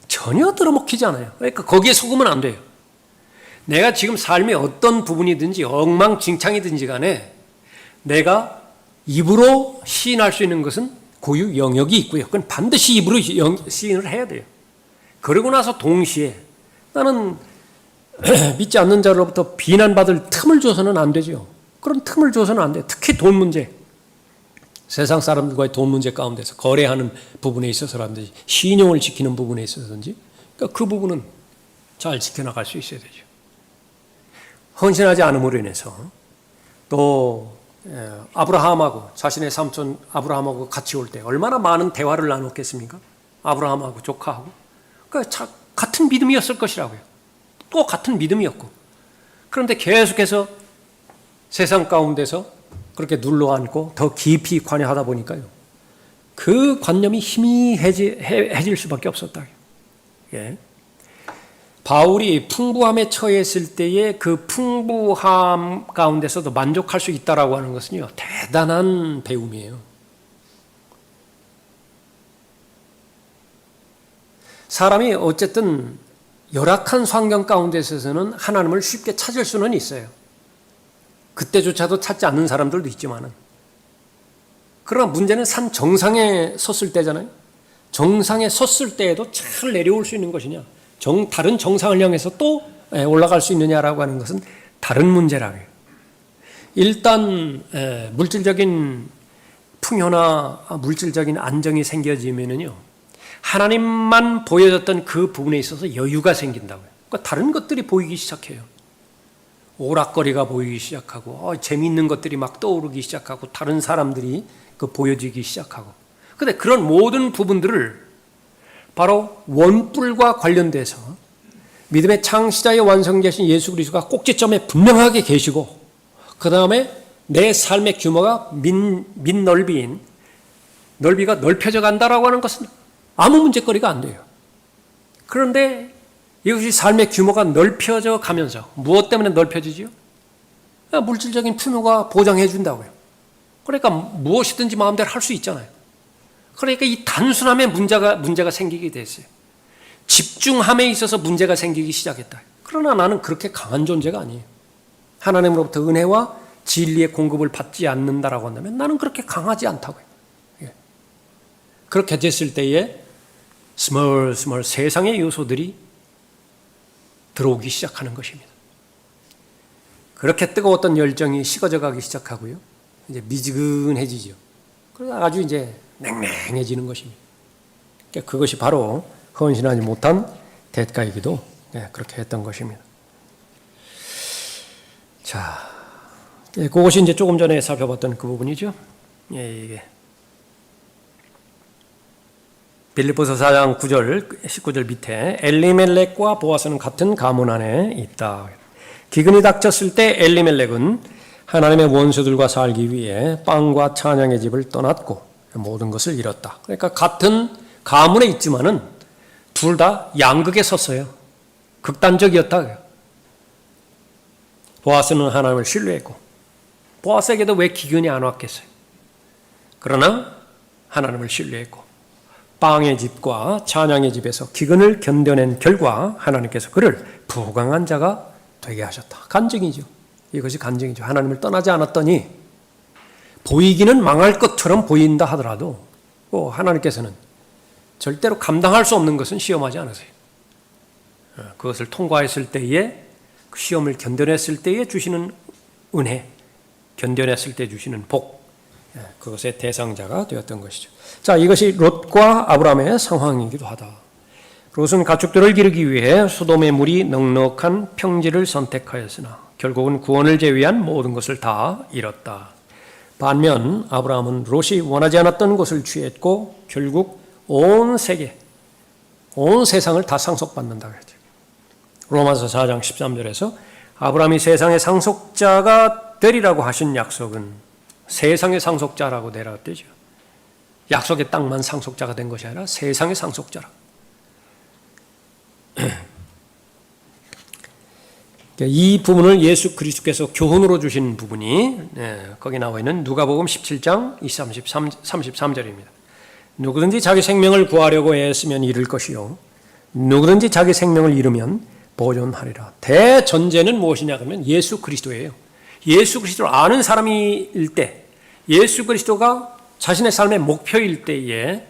전혀 들어먹히지 않아요. 그러니까 거기에 속으면 안 돼요. 내가 지금 삶의 어떤 부분이든지 엉망진창이든지 간에 내가 입으로 시인할 수 있는 것은 고유 영역이 있고요. 그건 반드시 입으로 시인을 해야 돼요. 그러고 나서 동시에 나는 믿지 않는 자로부터 비난받을 틈을 줘서는 안 되죠. 그런 틈을 줘서는 안 돼요. 특히 돈 문제. 세상 사람들과의 돈 문제 가운데서 거래하는 부분에 있어서라든지 신용을 지키는 부분에 있어서든지 그러니까 그 부분은 잘 지켜나갈 수 있어야 되죠. 헌신하지 않음으로 인해서 또 아브라함하고 자신의 삼촌 아브라함하고 같이 올 때 얼마나 많은 대화를 나눴겠습니까? 아브라함하고 조카하고. 그러니까 같은 믿음이었을 것이라고요. 또 같은 믿음이었고. 그런데 계속해서 세상 가운데서 그렇게 눌러앉고 더 깊이 관여하다 보니까요. 그 관념이 희미해질 수밖에 없었다. 예. 바울이 풍부함에 처했을 때의 그 풍부함 가운데서도 만족할 수 있다라고 하는 것은요, 대단한 배움이에요. 사람이 어쨌든 열악한 환경 가운데서는 하나님을 쉽게 찾을 수는 있어요. 그때조차도 찾지 않는 사람들도 있지만은. 그러나 문제는 산 정상에 섰을 때잖아요. 정상에 섰을 때에도 잘 내려올 수 있는 것이냐, 다른 정상을 향해서 또 올라갈 수 있느냐라고 하는 것은 다른 문제라고요. 일단 물질적인 풍요나 물질적인 안정이 생겨지면은요, 하나님만 보여졌던 그 부분에 있어서 여유가 생긴다고요. 그러니까 다른 것들이 보이기 시작해요. 오락거리가 보이기 시작하고 재미있는 것들이 막 떠오르기 시작하고 다른 사람들이 보여지기 시작하고. 그런데 그런 모든 부분들을 바로 원뿔과 관련돼서 믿음의 창시자의 완성되신 예수 그리스도가 꼭지점에 분명하게 계시고, 그 다음에 내 삶의 규모가 넓이가 넓혀져 간다라고 하는 것은 아무 문제거리가 안 돼요. 그런데 이것이 삶의 규모가 넓혀져 가면서 무엇 때문에 넓혀지지요? 물질적인 풍요가 보장해 준다고요. 그러니까 무엇이든지 마음대로 할 수 있잖아요. 그러니까 이 단순함에 문제가 생기게 됐어요. 집중함에 있어서 문제가 생기기 시작했다. 그러나 나는 그렇게 강한 존재가 아니에요. 하나님으로부터 은혜와 진리의 공급을 받지 않는다라고 한다면 나는 그렇게 강하지 않다고요. 예. 그렇게 됐을 때에 스멀스멀 세상의 요소들이 들어오기 시작하는 것입니다. 그렇게 뜨거웠던 열정이 식어져 가기 시작하고요. 이제 미지근해지죠. 그래서 아주 이제 냉랭해지는 것입니다. 그러니까 그것이 바로 헌신하지 못한 대가이기도 그렇게 했던 것입니다. 자, 그것이 이제 조금 전에 살펴봤던 그 부분이죠. 이게 빌립보서 4장 19절 밑에 엘리멜렉과 보아스는 같은 가문 안에 있다. 기근이 닥쳤을 때 엘리멜렉은 하나님의 원수들과 살기 위해 빵과 찬양의 집을 떠났고 모든 것을 잃었다. 그러니까 같은 가문에 있지만은 둘 다 양극에 섰어요. 극단적이었다. 보아스는 하나님을 신뢰했고, 보아스에게도 왜 기근이 안 왔겠어요? 그러나 하나님을 신뢰했고, 빵의 집과 찬양의 집에서 기근을 견뎌낸 결과 하나님께서 그를 부강한 자가 되게 하셨다. 간증이죠. 이것이 간증이죠. 하나님을 떠나지 않았더니 보이기는 망할 것처럼 보인다 하더라도 하나님께서는 절대로 감당할 수 없는 것은 시험하지 않으세요. 그것을 통과했을 때에, 그 시험을 견뎌냈을 때에 주시는 은혜, 견뎌냈을 때 주시는 복, 그것의 대상자가 되었던 것이죠. 자, 이것이 롯과 아브라함의 상황이기도 하다. 롯은 가축들을 기르기 위해 소돔의 물이 넉넉한 평지를 선택하였으나 결국은 구원을 제외한 모든 것을 다 잃었다. 반면 아브라함은 롯이 원하지 않았던 곳을 취했고 결국 온 세계, 온 세상을 다 상속받는다 그랬죠. 로마서 4장 13절에서 아브라함이 세상의 상속자가 되리라고 하신 약속은 세상의 상속자라고 내려왔대죠. 약속의 땅만 상속자가 된 것이 아니라 세상의 상속자라. 이 부분을 예수 그리스도께서 교훈으로 주신 부분이 거기 나와 있는 누가복음 17장 33절입니다. 누구든지 자기 생명을 구하려고 애쓰면 잃을 것이요 누구든지 자기 생명을 잃으면 보존하리라. 대전제는 무엇이냐 그러면 예수 그리스도예요. 예수 그리스도를 아는 사람일 때, 예수 그리스도가 자신의 삶의 목표일 때에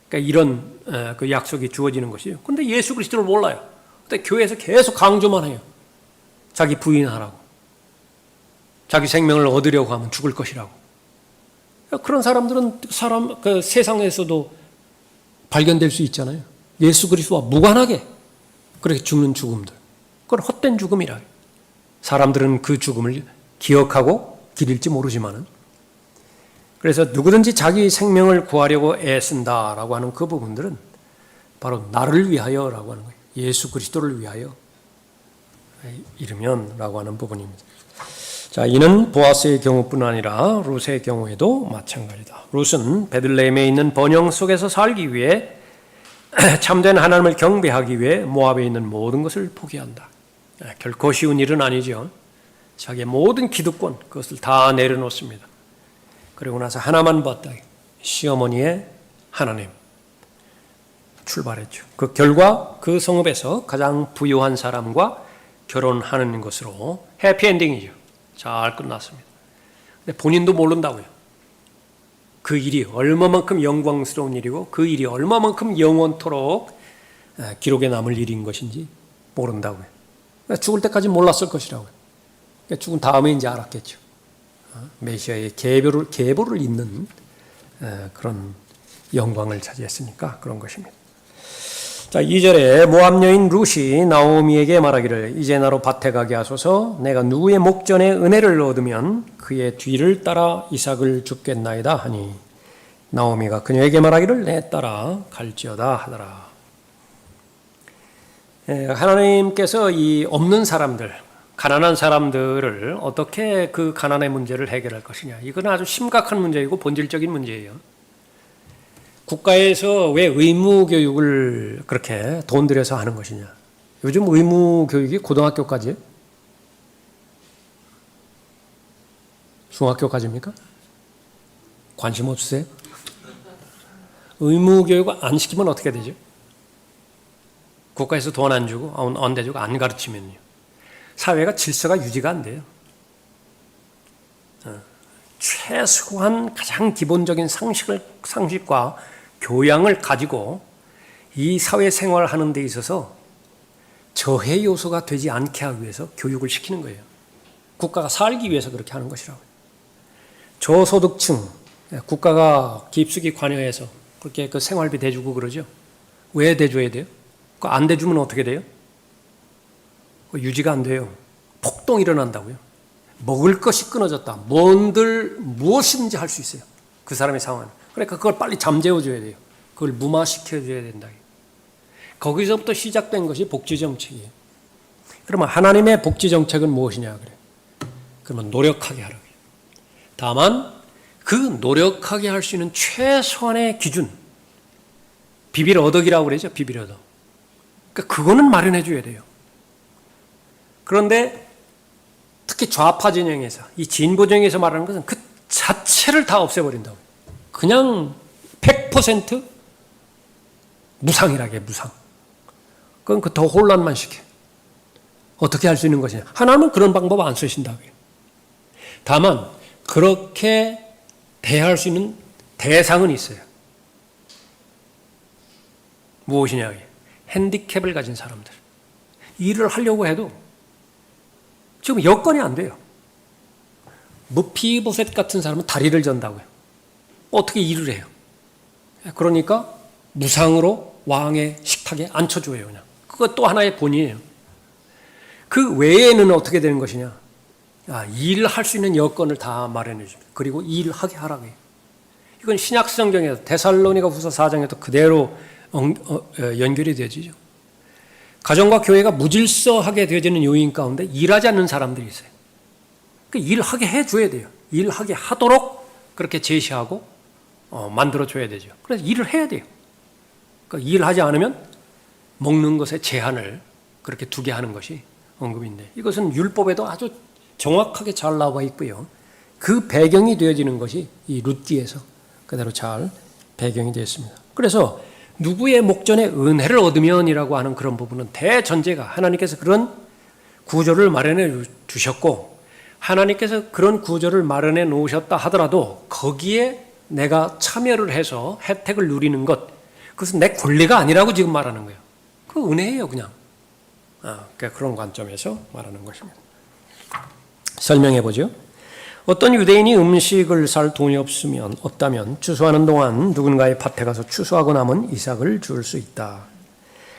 그러니까 이런 그 약속이 주어지는 것이에요. 그런데 예수 그리스도를 몰라요. 근데 교회에서 계속 강조만 해요. 자기 부인하라고. 자기 생명을 얻으려고 하면 죽을 것이라고. 그런 사람들은 그 세상에서도 발견될 수 있잖아요. 예수 그리스도와 무관하게 그렇게 죽는 죽음들. 그건 헛된 죽음이라. 사람들은 그 죽음을 기억하고 기릴지 모르지만은. 그래서 누구든지 자기 생명을 구하려고 애쓴다라고 하는 그 부분들은 바로 나를 위하여라고 하는 거예요. 예수 그리스도를 위하여 이르면라고 하는 부분입니다. 자, 이는 보아스의 경우뿐 아니라 룻의 경우에도 마찬가지다. 룻은 베들레헴에 있는 번영 속에서 살기 위해 참된 하나님을 경배하기 위해 모압에 있는 모든 것을 포기한다. 결코 쉬운 일은 아니죠. 자기의 모든 기득권 그것을 다 내려놓습니다. 그리고 나서 하나만 봤다. 시어머니의 하나님 출발했죠. 그 결과 그 성읍에서 가장 부유한 사람과 결혼하는 것으로 해피엔딩이죠. 잘 끝났습니다. 근데 본인도 모른다고요. 그 일이 얼마만큼 영광스러운 일이고 그 일이 얼마만큼 영원토록 기록에 남을 일인 것인지 모른다고요. 죽을 때까지 몰랐을 것이라고요. 죽은 다음에 이제 알았겠죠. 메시아의 계보를 잇는 그런 영광을 차지했으니까 그런 것입니다. 자, 2절에 모압 여인 룻이 나오미에게 말하기를 이제 나로 밭에 가게 하소서. 내가 누구의 목전에 은혜를 얻으면 그의 뒤를 따라 이삭을 줍겠나이다 하니 나오미가 그녀에게 말하기를 내 따라 갈지어다 하더라. 하나님께서 이 없는 사람들, 가난한 사람들을 어떻게 그 가난의 문제를 해결할 것이냐. 이건 아주 심각한 문제이고 본질적인 문제예요. 국가에서 왜 의무교육을 그렇게 돈 들여서 하는 것이냐. 요즘 의무교육이 고등학교까지예요? 중학교까지입니까? 관심 없으세요? 의무교육을 안 시키면 어떻게 되죠? 국가에서 돈 안 주고 안 대주고 안 가르치면요. 사회가 질서가 유지가 안 돼요. 최소한 가장 기본적인 상식과 교양을 가지고 이 사회생활을 하는 데 있어서 저해 요소가 되지 않게 하기 위해서 교육을 시키는 거예요. 국가가 살기 위해서 그렇게 하는 것이라고요. 저소득층, 국가가 깊숙이 관여해서 그렇게 그 생활비 대주고 그러죠. 왜 대줘야 돼요? 그거 안 대주면 어떻게 돼요? 유지가 안 돼요. 폭동이 일어난다고요. 먹을 것이 끊어졌다. 무엇이든지 할 수 있어요. 그 사람의 상황은. 그러니까 그걸 빨리 잠재워줘야 돼요. 그걸 무마시켜줘야 된다. 거기서부터 시작된 것이 복지정책이에요. 그러면 하나님의 복지정책은 무엇이냐 그래요. 그러면 노력하게 하라고요. 다만 그 노력하게 할 수 있는 최소한의 기준, 비빌어덕이라고 그러죠. 비빌어덕. 그러니까 그거는 마련해 줘야 돼요. 그런데 특히 좌파 진영에서, 이 진보 진영에서 말하는 것은 그 자체를 다 없애버린다고. 그냥 100% 무상이라게 무상. 그건 그 더 혼란만 시켜. 어떻게 할 수 있는 것이냐. 하나님은 그런 방법 안 쓰신다고요. 다만 그렇게 대할 수 있는 대상은 있어요. 무엇이냐. 핸디캡을 가진 사람들. 일을 하려고 해도 지금 여건이 안 돼요. 무피보셋 같은 사람은 다리를 전다고요. 어떻게 일을 해요? 그러니까 무상으로 왕의 식탁에 앉혀줘요. 그냥. 그것 또 하나의 본이에요. 그 외에는 어떻게 되는 것이냐. 일할 수 있는 여건을 다 마련해 줍니다. 그리고 일하게 하라고 해요. 이건 신약 성경에서 데살로니가 후서 4장에도 그대로 연결이 되어지죠. 가정과 교회가 무질서하게 되어지는 요인 가운데 일하지 않는 사람들이 있어요. 그 일하게 해줘야 돼요. 일하게 하도록 그렇게 제시하고 만들어줘야 되죠. 그래서 일을 해야 돼요. 그러니까 일하지 않으면 먹는 것에 제한을 그렇게 두게 하는 것이 언급인데, 이것은 율법에도 아주 정확하게 잘 나와 있고요. 그 배경이 되어지는 것이 이 룻기에서 그대로 잘 배경이 되어 있습니다. 그래서 누구의 목전에 은혜를 얻으면이라고 하는 그런 부분은 대전제가, 하나님께서 그런 구조를 마련해 주셨고 하나님께서 그런 구조를 마련해 놓으셨다 하더라도 거기에 내가 참여를 해서 혜택을 누리는 것, 그것은 내 권리가 아니라고 지금 말하는 거예요. 그 은혜예요, 그냥. 그러니까 그런 관점에서 말하는 것입니다. 설명해 보죠. 어떤 유대인이 음식을 살 돈이 없다면 추수하는 동안 누군가의 밭에 가서 추수하고 남은 이삭을 줄 수 있다.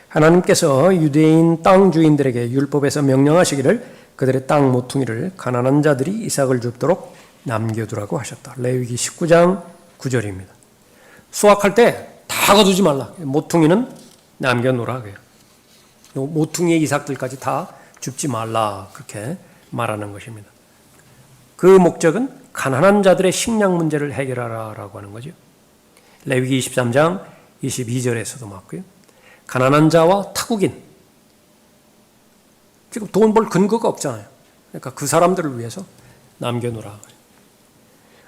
하나님께서 유대인 땅 주인들에게 율법에서 명령하시기를 그들의 땅 모퉁이를 가난한 자들이 이삭을 줍도록 남겨두라고 하셨다. 레위기 19장 9절입니다. 수확할 때 다 거두지 말라. 모퉁이는 남겨놓으라. 모퉁이의 이삭들까지 다 줍지 말라. 그렇게 말하는 것입니다. 그 목적은 가난한 자들의 식량 문제를 해결하라라고 하는 거죠. 레위기 23장 22절에서도 맞고요. 가난한 자와 타국인, 지금 돈 벌 근거가 없잖아요. 그러니까 그 사람들을 위해서 남겨놓으라.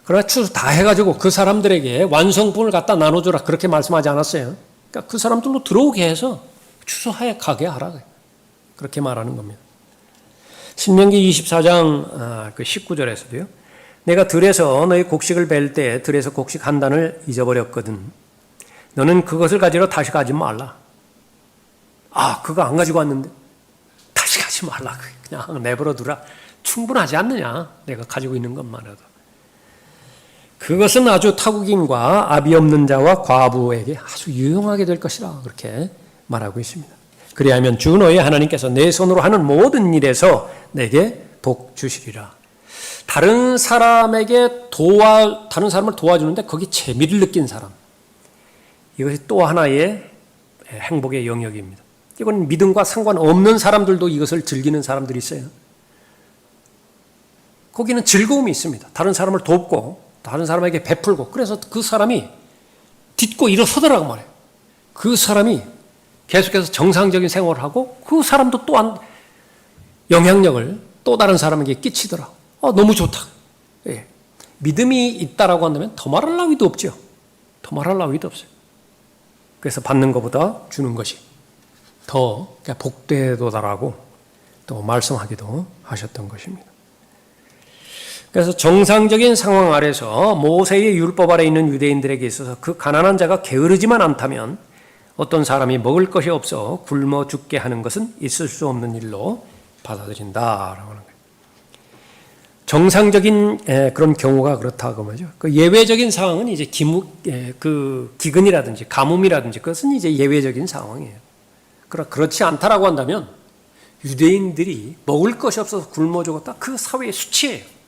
그러나 추수 다 해가지고 그 사람들에게 완성품을 갖다 나눠주라 그렇게 말씀하지 않았어요. 그러니까 그 사람들로 들어오게 해서 추수하여 가게 하라. 그렇게 말하는 겁니다. 신명기 24장 19절에서도요. 내가 들에서 너희 곡식을 벨 때 들에서 곡식 한 단을 잊어버렸거든. 너는 그것을 가지러 다시 가지 말라. 그거 안 가지고 왔는데 다시 가지 말라. 그냥 내버려 두라. 충분하지 않느냐. 내가 가지고 있는 것만으로도. 그것은 아주 타국인과 아비 없는 자와 과부에게 아주 유용하게 될 것이라 그렇게 말하고 있습니다. 그리하면 주 너희 하나님께서 내 손으로 하는 모든 일에서 내게 복 주시리라. 다른 사람을 도와주는데 거기 재미를 느낀 사람. 이것이 또 하나의 행복의 영역입니다. 이건 믿음과 상관없는 사람들도 이것을 즐기는 사람들이 있어요. 거기는 즐거움이 있습니다. 다른 사람을 돕고 다른 사람에게 베풀고, 그래서 그 사람이 딛고 일어서더라고 말해요. 그 사람이 계속해서 정상적인 생활을 하고 그 사람도 또한 영향력을 또 다른 사람에게 끼치더라. 너무 좋다. 예. 믿음이 있다라고 한다면 더 말할 나위도 없죠. 더 말할 나위도 없어요. 그래서 받는 것보다 주는 것이 더 복되도다라고 또 말씀하기도 하셨던 것입니다. 그래서 정상적인 상황 아래서 모세의 율법 아래 있는 유대인들에게 있어서 그 가난한 자가 게으르지만 않다면 어떤 사람이 먹을 것이 없어 굶어 죽게 하는 것은 있을 수 없는 일로 받아들인다라고 하는 거예요. 정상적인 그런 경우가 그렇다고 말이죠. 그 예외적인 상황은 이제 기근이라든지 가뭄이라든지 그것은 이제 예외적인 상황이에요. 그렇지 않다라고 한다면 유대인들이 먹을 것이 없어서 굶어 죽었다. 그 사회의 수치예요.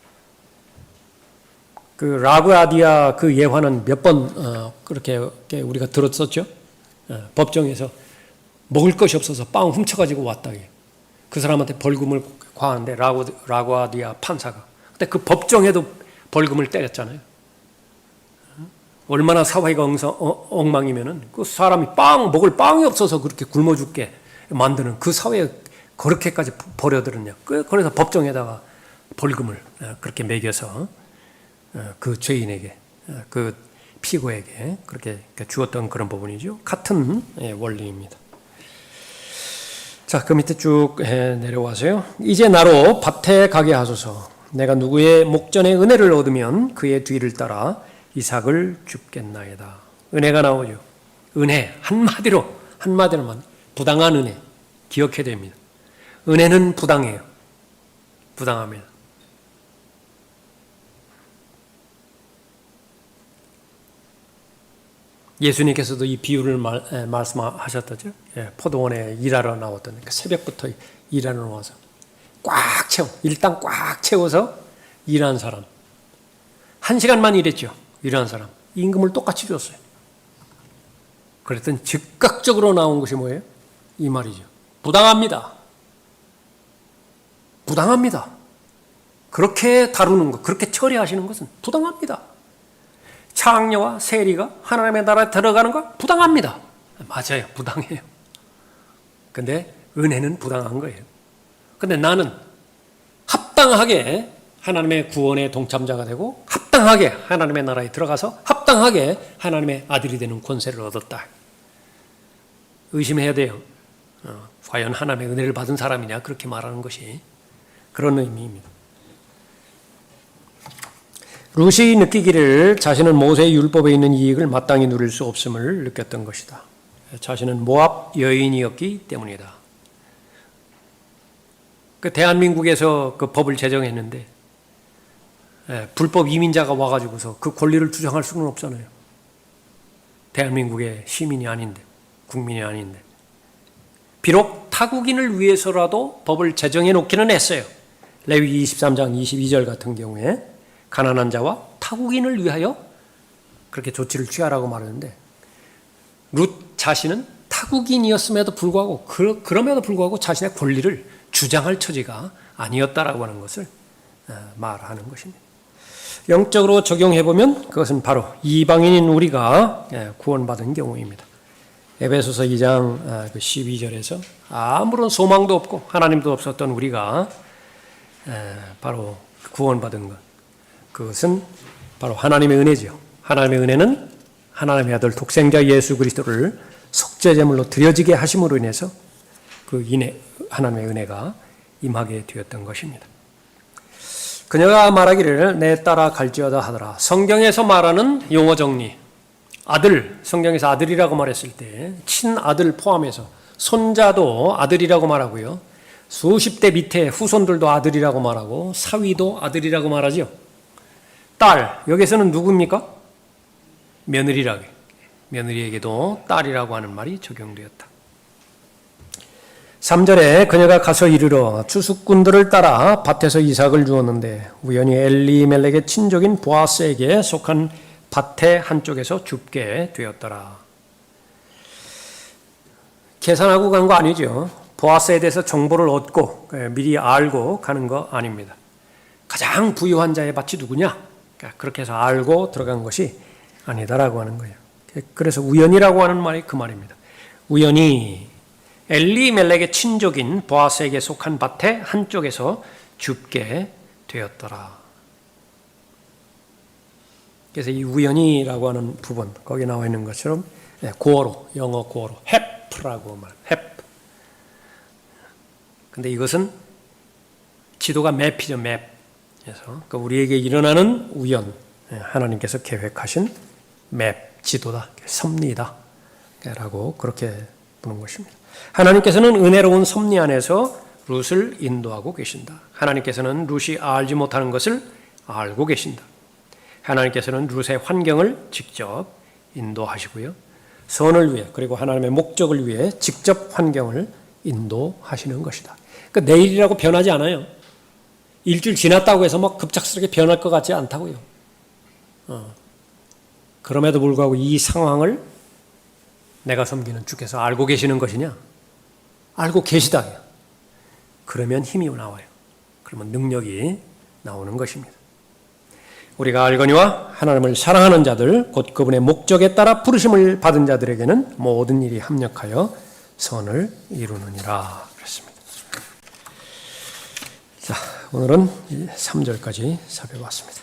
그 라구아디아 그 예화는 몇 번 그렇게 우리가 들었었죠. 법정에서 먹을 것이 없어서 빵 훔쳐가지고 왔다. 그 사람한테 벌금을 과하는데 라구아디아 판사가 그때 그 법정에도 벌금을 때렸잖아요. 얼마나 사회가 엉망이면은 그 사람이 먹을 빵이 없어서 그렇게 굶어 죽게 만드는 그 사회에 그렇게까지 버려들었냐. 그래서 법정에다가 벌금을 그렇게 매겨서 그 죄인에게, 그 피고에게 그렇게 주었던 그런 부분이죠. 같은 원리입니다. 자, 그 밑에 쭉 내려와서요. 이제 나로 밭에 가게 하소서. 내가 누구의 목전에 은혜를 얻으면 그의 뒤를 따라 이삭을 줍겠나이다. 은혜가 나오죠. 은혜, 한마디로만 부당한 은혜 기억해야 됩니다. 은혜는 부당해요. 부당합니다. 예수님께서도 이 비유를 말씀하셨다죠. 포도원에 일하러 나왔던, 새벽부터 일하러 나와서 일당 꽉 채워서 일한 사람. 1시간만 일했죠. 일한 사람. 임금을 똑같이 줬어요. 그랬더니 즉각적으로 나온 것이 뭐예요? 이 말이죠. 부당합니다. 부당합니다. 그렇게 다루는 것, 그렇게 처리하시는 것은 부당합니다. 창녀와 세리가 하나님의 나라에 들어가는 거 부당합니다. 맞아요. 부당해요. 근데 은혜는 부당한 거예요. 근데 나는 합당하게 하나님의 구원의 동참자가 되고 합당하게 하나님의 나라에 들어가서 합당하게 하나님의 아들이 되는 권세를 얻었다. 의심해야 돼요. 과연 하나님의 은혜를 받은 사람이냐 그렇게 말하는 것이 그런 의미입니다. 룻이 느끼기를 자신은 모세의 율법에 있는 이익을 마땅히 누릴 수 없음을 느꼈던 것이다. 자신은 모압 여인이었기 때문이다. 그 대한민국에서 그 법을 제정했는데 불법 이민자가 와가지고서 그 권리를 주장할 수는 없잖아요. 대한민국의 시민이 아닌데, 국민이 아닌데. 비록 타국인을 위해서라도 법을 제정해 놓기는 했어요. 레위기 23장 22절 같은 경우에 가난한 자와 타국인을 위하여 그렇게 조치를 취하라고 말하는데 룻 자신은 타국인이었음에도 불구하고 그럼에도 불구하고 자신의 권리를 주장할 처지가 아니었다라고 하는 것을 말하는 것입니다. 영적으로 적용해보면 그것은 바로 이방인인 우리가 구원받은 경우입니다. 에베소서 2장 12절에서 아무런 소망도 없고 하나님도 없었던 우리가 바로 구원받은 것, 그것은 바로 하나님의 은혜죠. 하나님의 은혜는 하나님의 아들 독생자 예수 그리스도를 속죄제물로 드려지게 하심으로 인해서 그 하나님의 은혜가 임하게 되었던 것입니다. 그녀가 말하기를 내 따라 갈지어다 하더라. 성경에서 말하는 용어 정리, 아들, 성경에서 아들이라고 말했을 때 친아들 포함해서 손자도 아들이라고 말하고요. 수십 대 밑에 후손들도 아들이라고 말하고 사위도 아들이라고 말하죠. 딸, 여기서는 누굽니까? 며느리에게도 딸이라고 하는 말이 적용되었다. 3절에 그녀가 가서 이르러 추수꾼들을 따라 밭에서 이삭을 주었는데 우연히 엘리멜렉의 친족인 보아스에게 속한 밭의 한쪽에서 줍게 되었더라. 계산하고 간 거 아니죠. 보아스에 대해서 정보를 얻고 미리 알고 가는 거 아닙니다. 가장 부유한 자의 밭이 누구냐? 그렇게 해서 알고 들어간 것이 아니다라고 하는 거예요. 그래서 우연이라고 하는 말이 그 말입니다. 우연히 엘리멜렉의 친족인 보아스에게 속한 밭의 한쪽에서 줍게 되었더라. 그래서 이 우연이라고 하는 부분, 거기 나와 있는 것처럼 고어로, 영어 고어로 hap라고 말, hap. 근데 이것은 지도가 맵이죠, 맵. 그래서 우리에게 일어나는 우연, 하나님께서 계획하신 맵, 지도다, 섭리다 라고 그렇게 보는 것입니다. 하나님께서는 은혜로운 섭리 안에서 룻을 인도하고 계신다. 하나님께서는 룻이 알지 못하는 것을 알고 계신다. 하나님께서는 룻의 환경을 직접 인도하시고요. 선을 위해 그리고 하나님의 목적을 위해 직접 환경을 인도하시는 것이다. 그러니까 내일이라고 변하지 않아요. 일주일 지났다고 해서 막 급작스럽게 변할 것 같지 않다고요. 그럼에도 불구하고 이 상황을 내가 섬기는 주께서 알고 계시는 것이냐? 알고 계시다. 그러면 힘이 나와요. 그러면 능력이 나오는 것입니다. 우리가 알거니와 하나님을 사랑하는 자들, 곧 그분의 목적에 따라 부르심을 받은 자들에게는 모든 일이 합력하여 선을 이루느니라 그랬습니다. 자, 오늘은 3절까지 살펴봤습니다.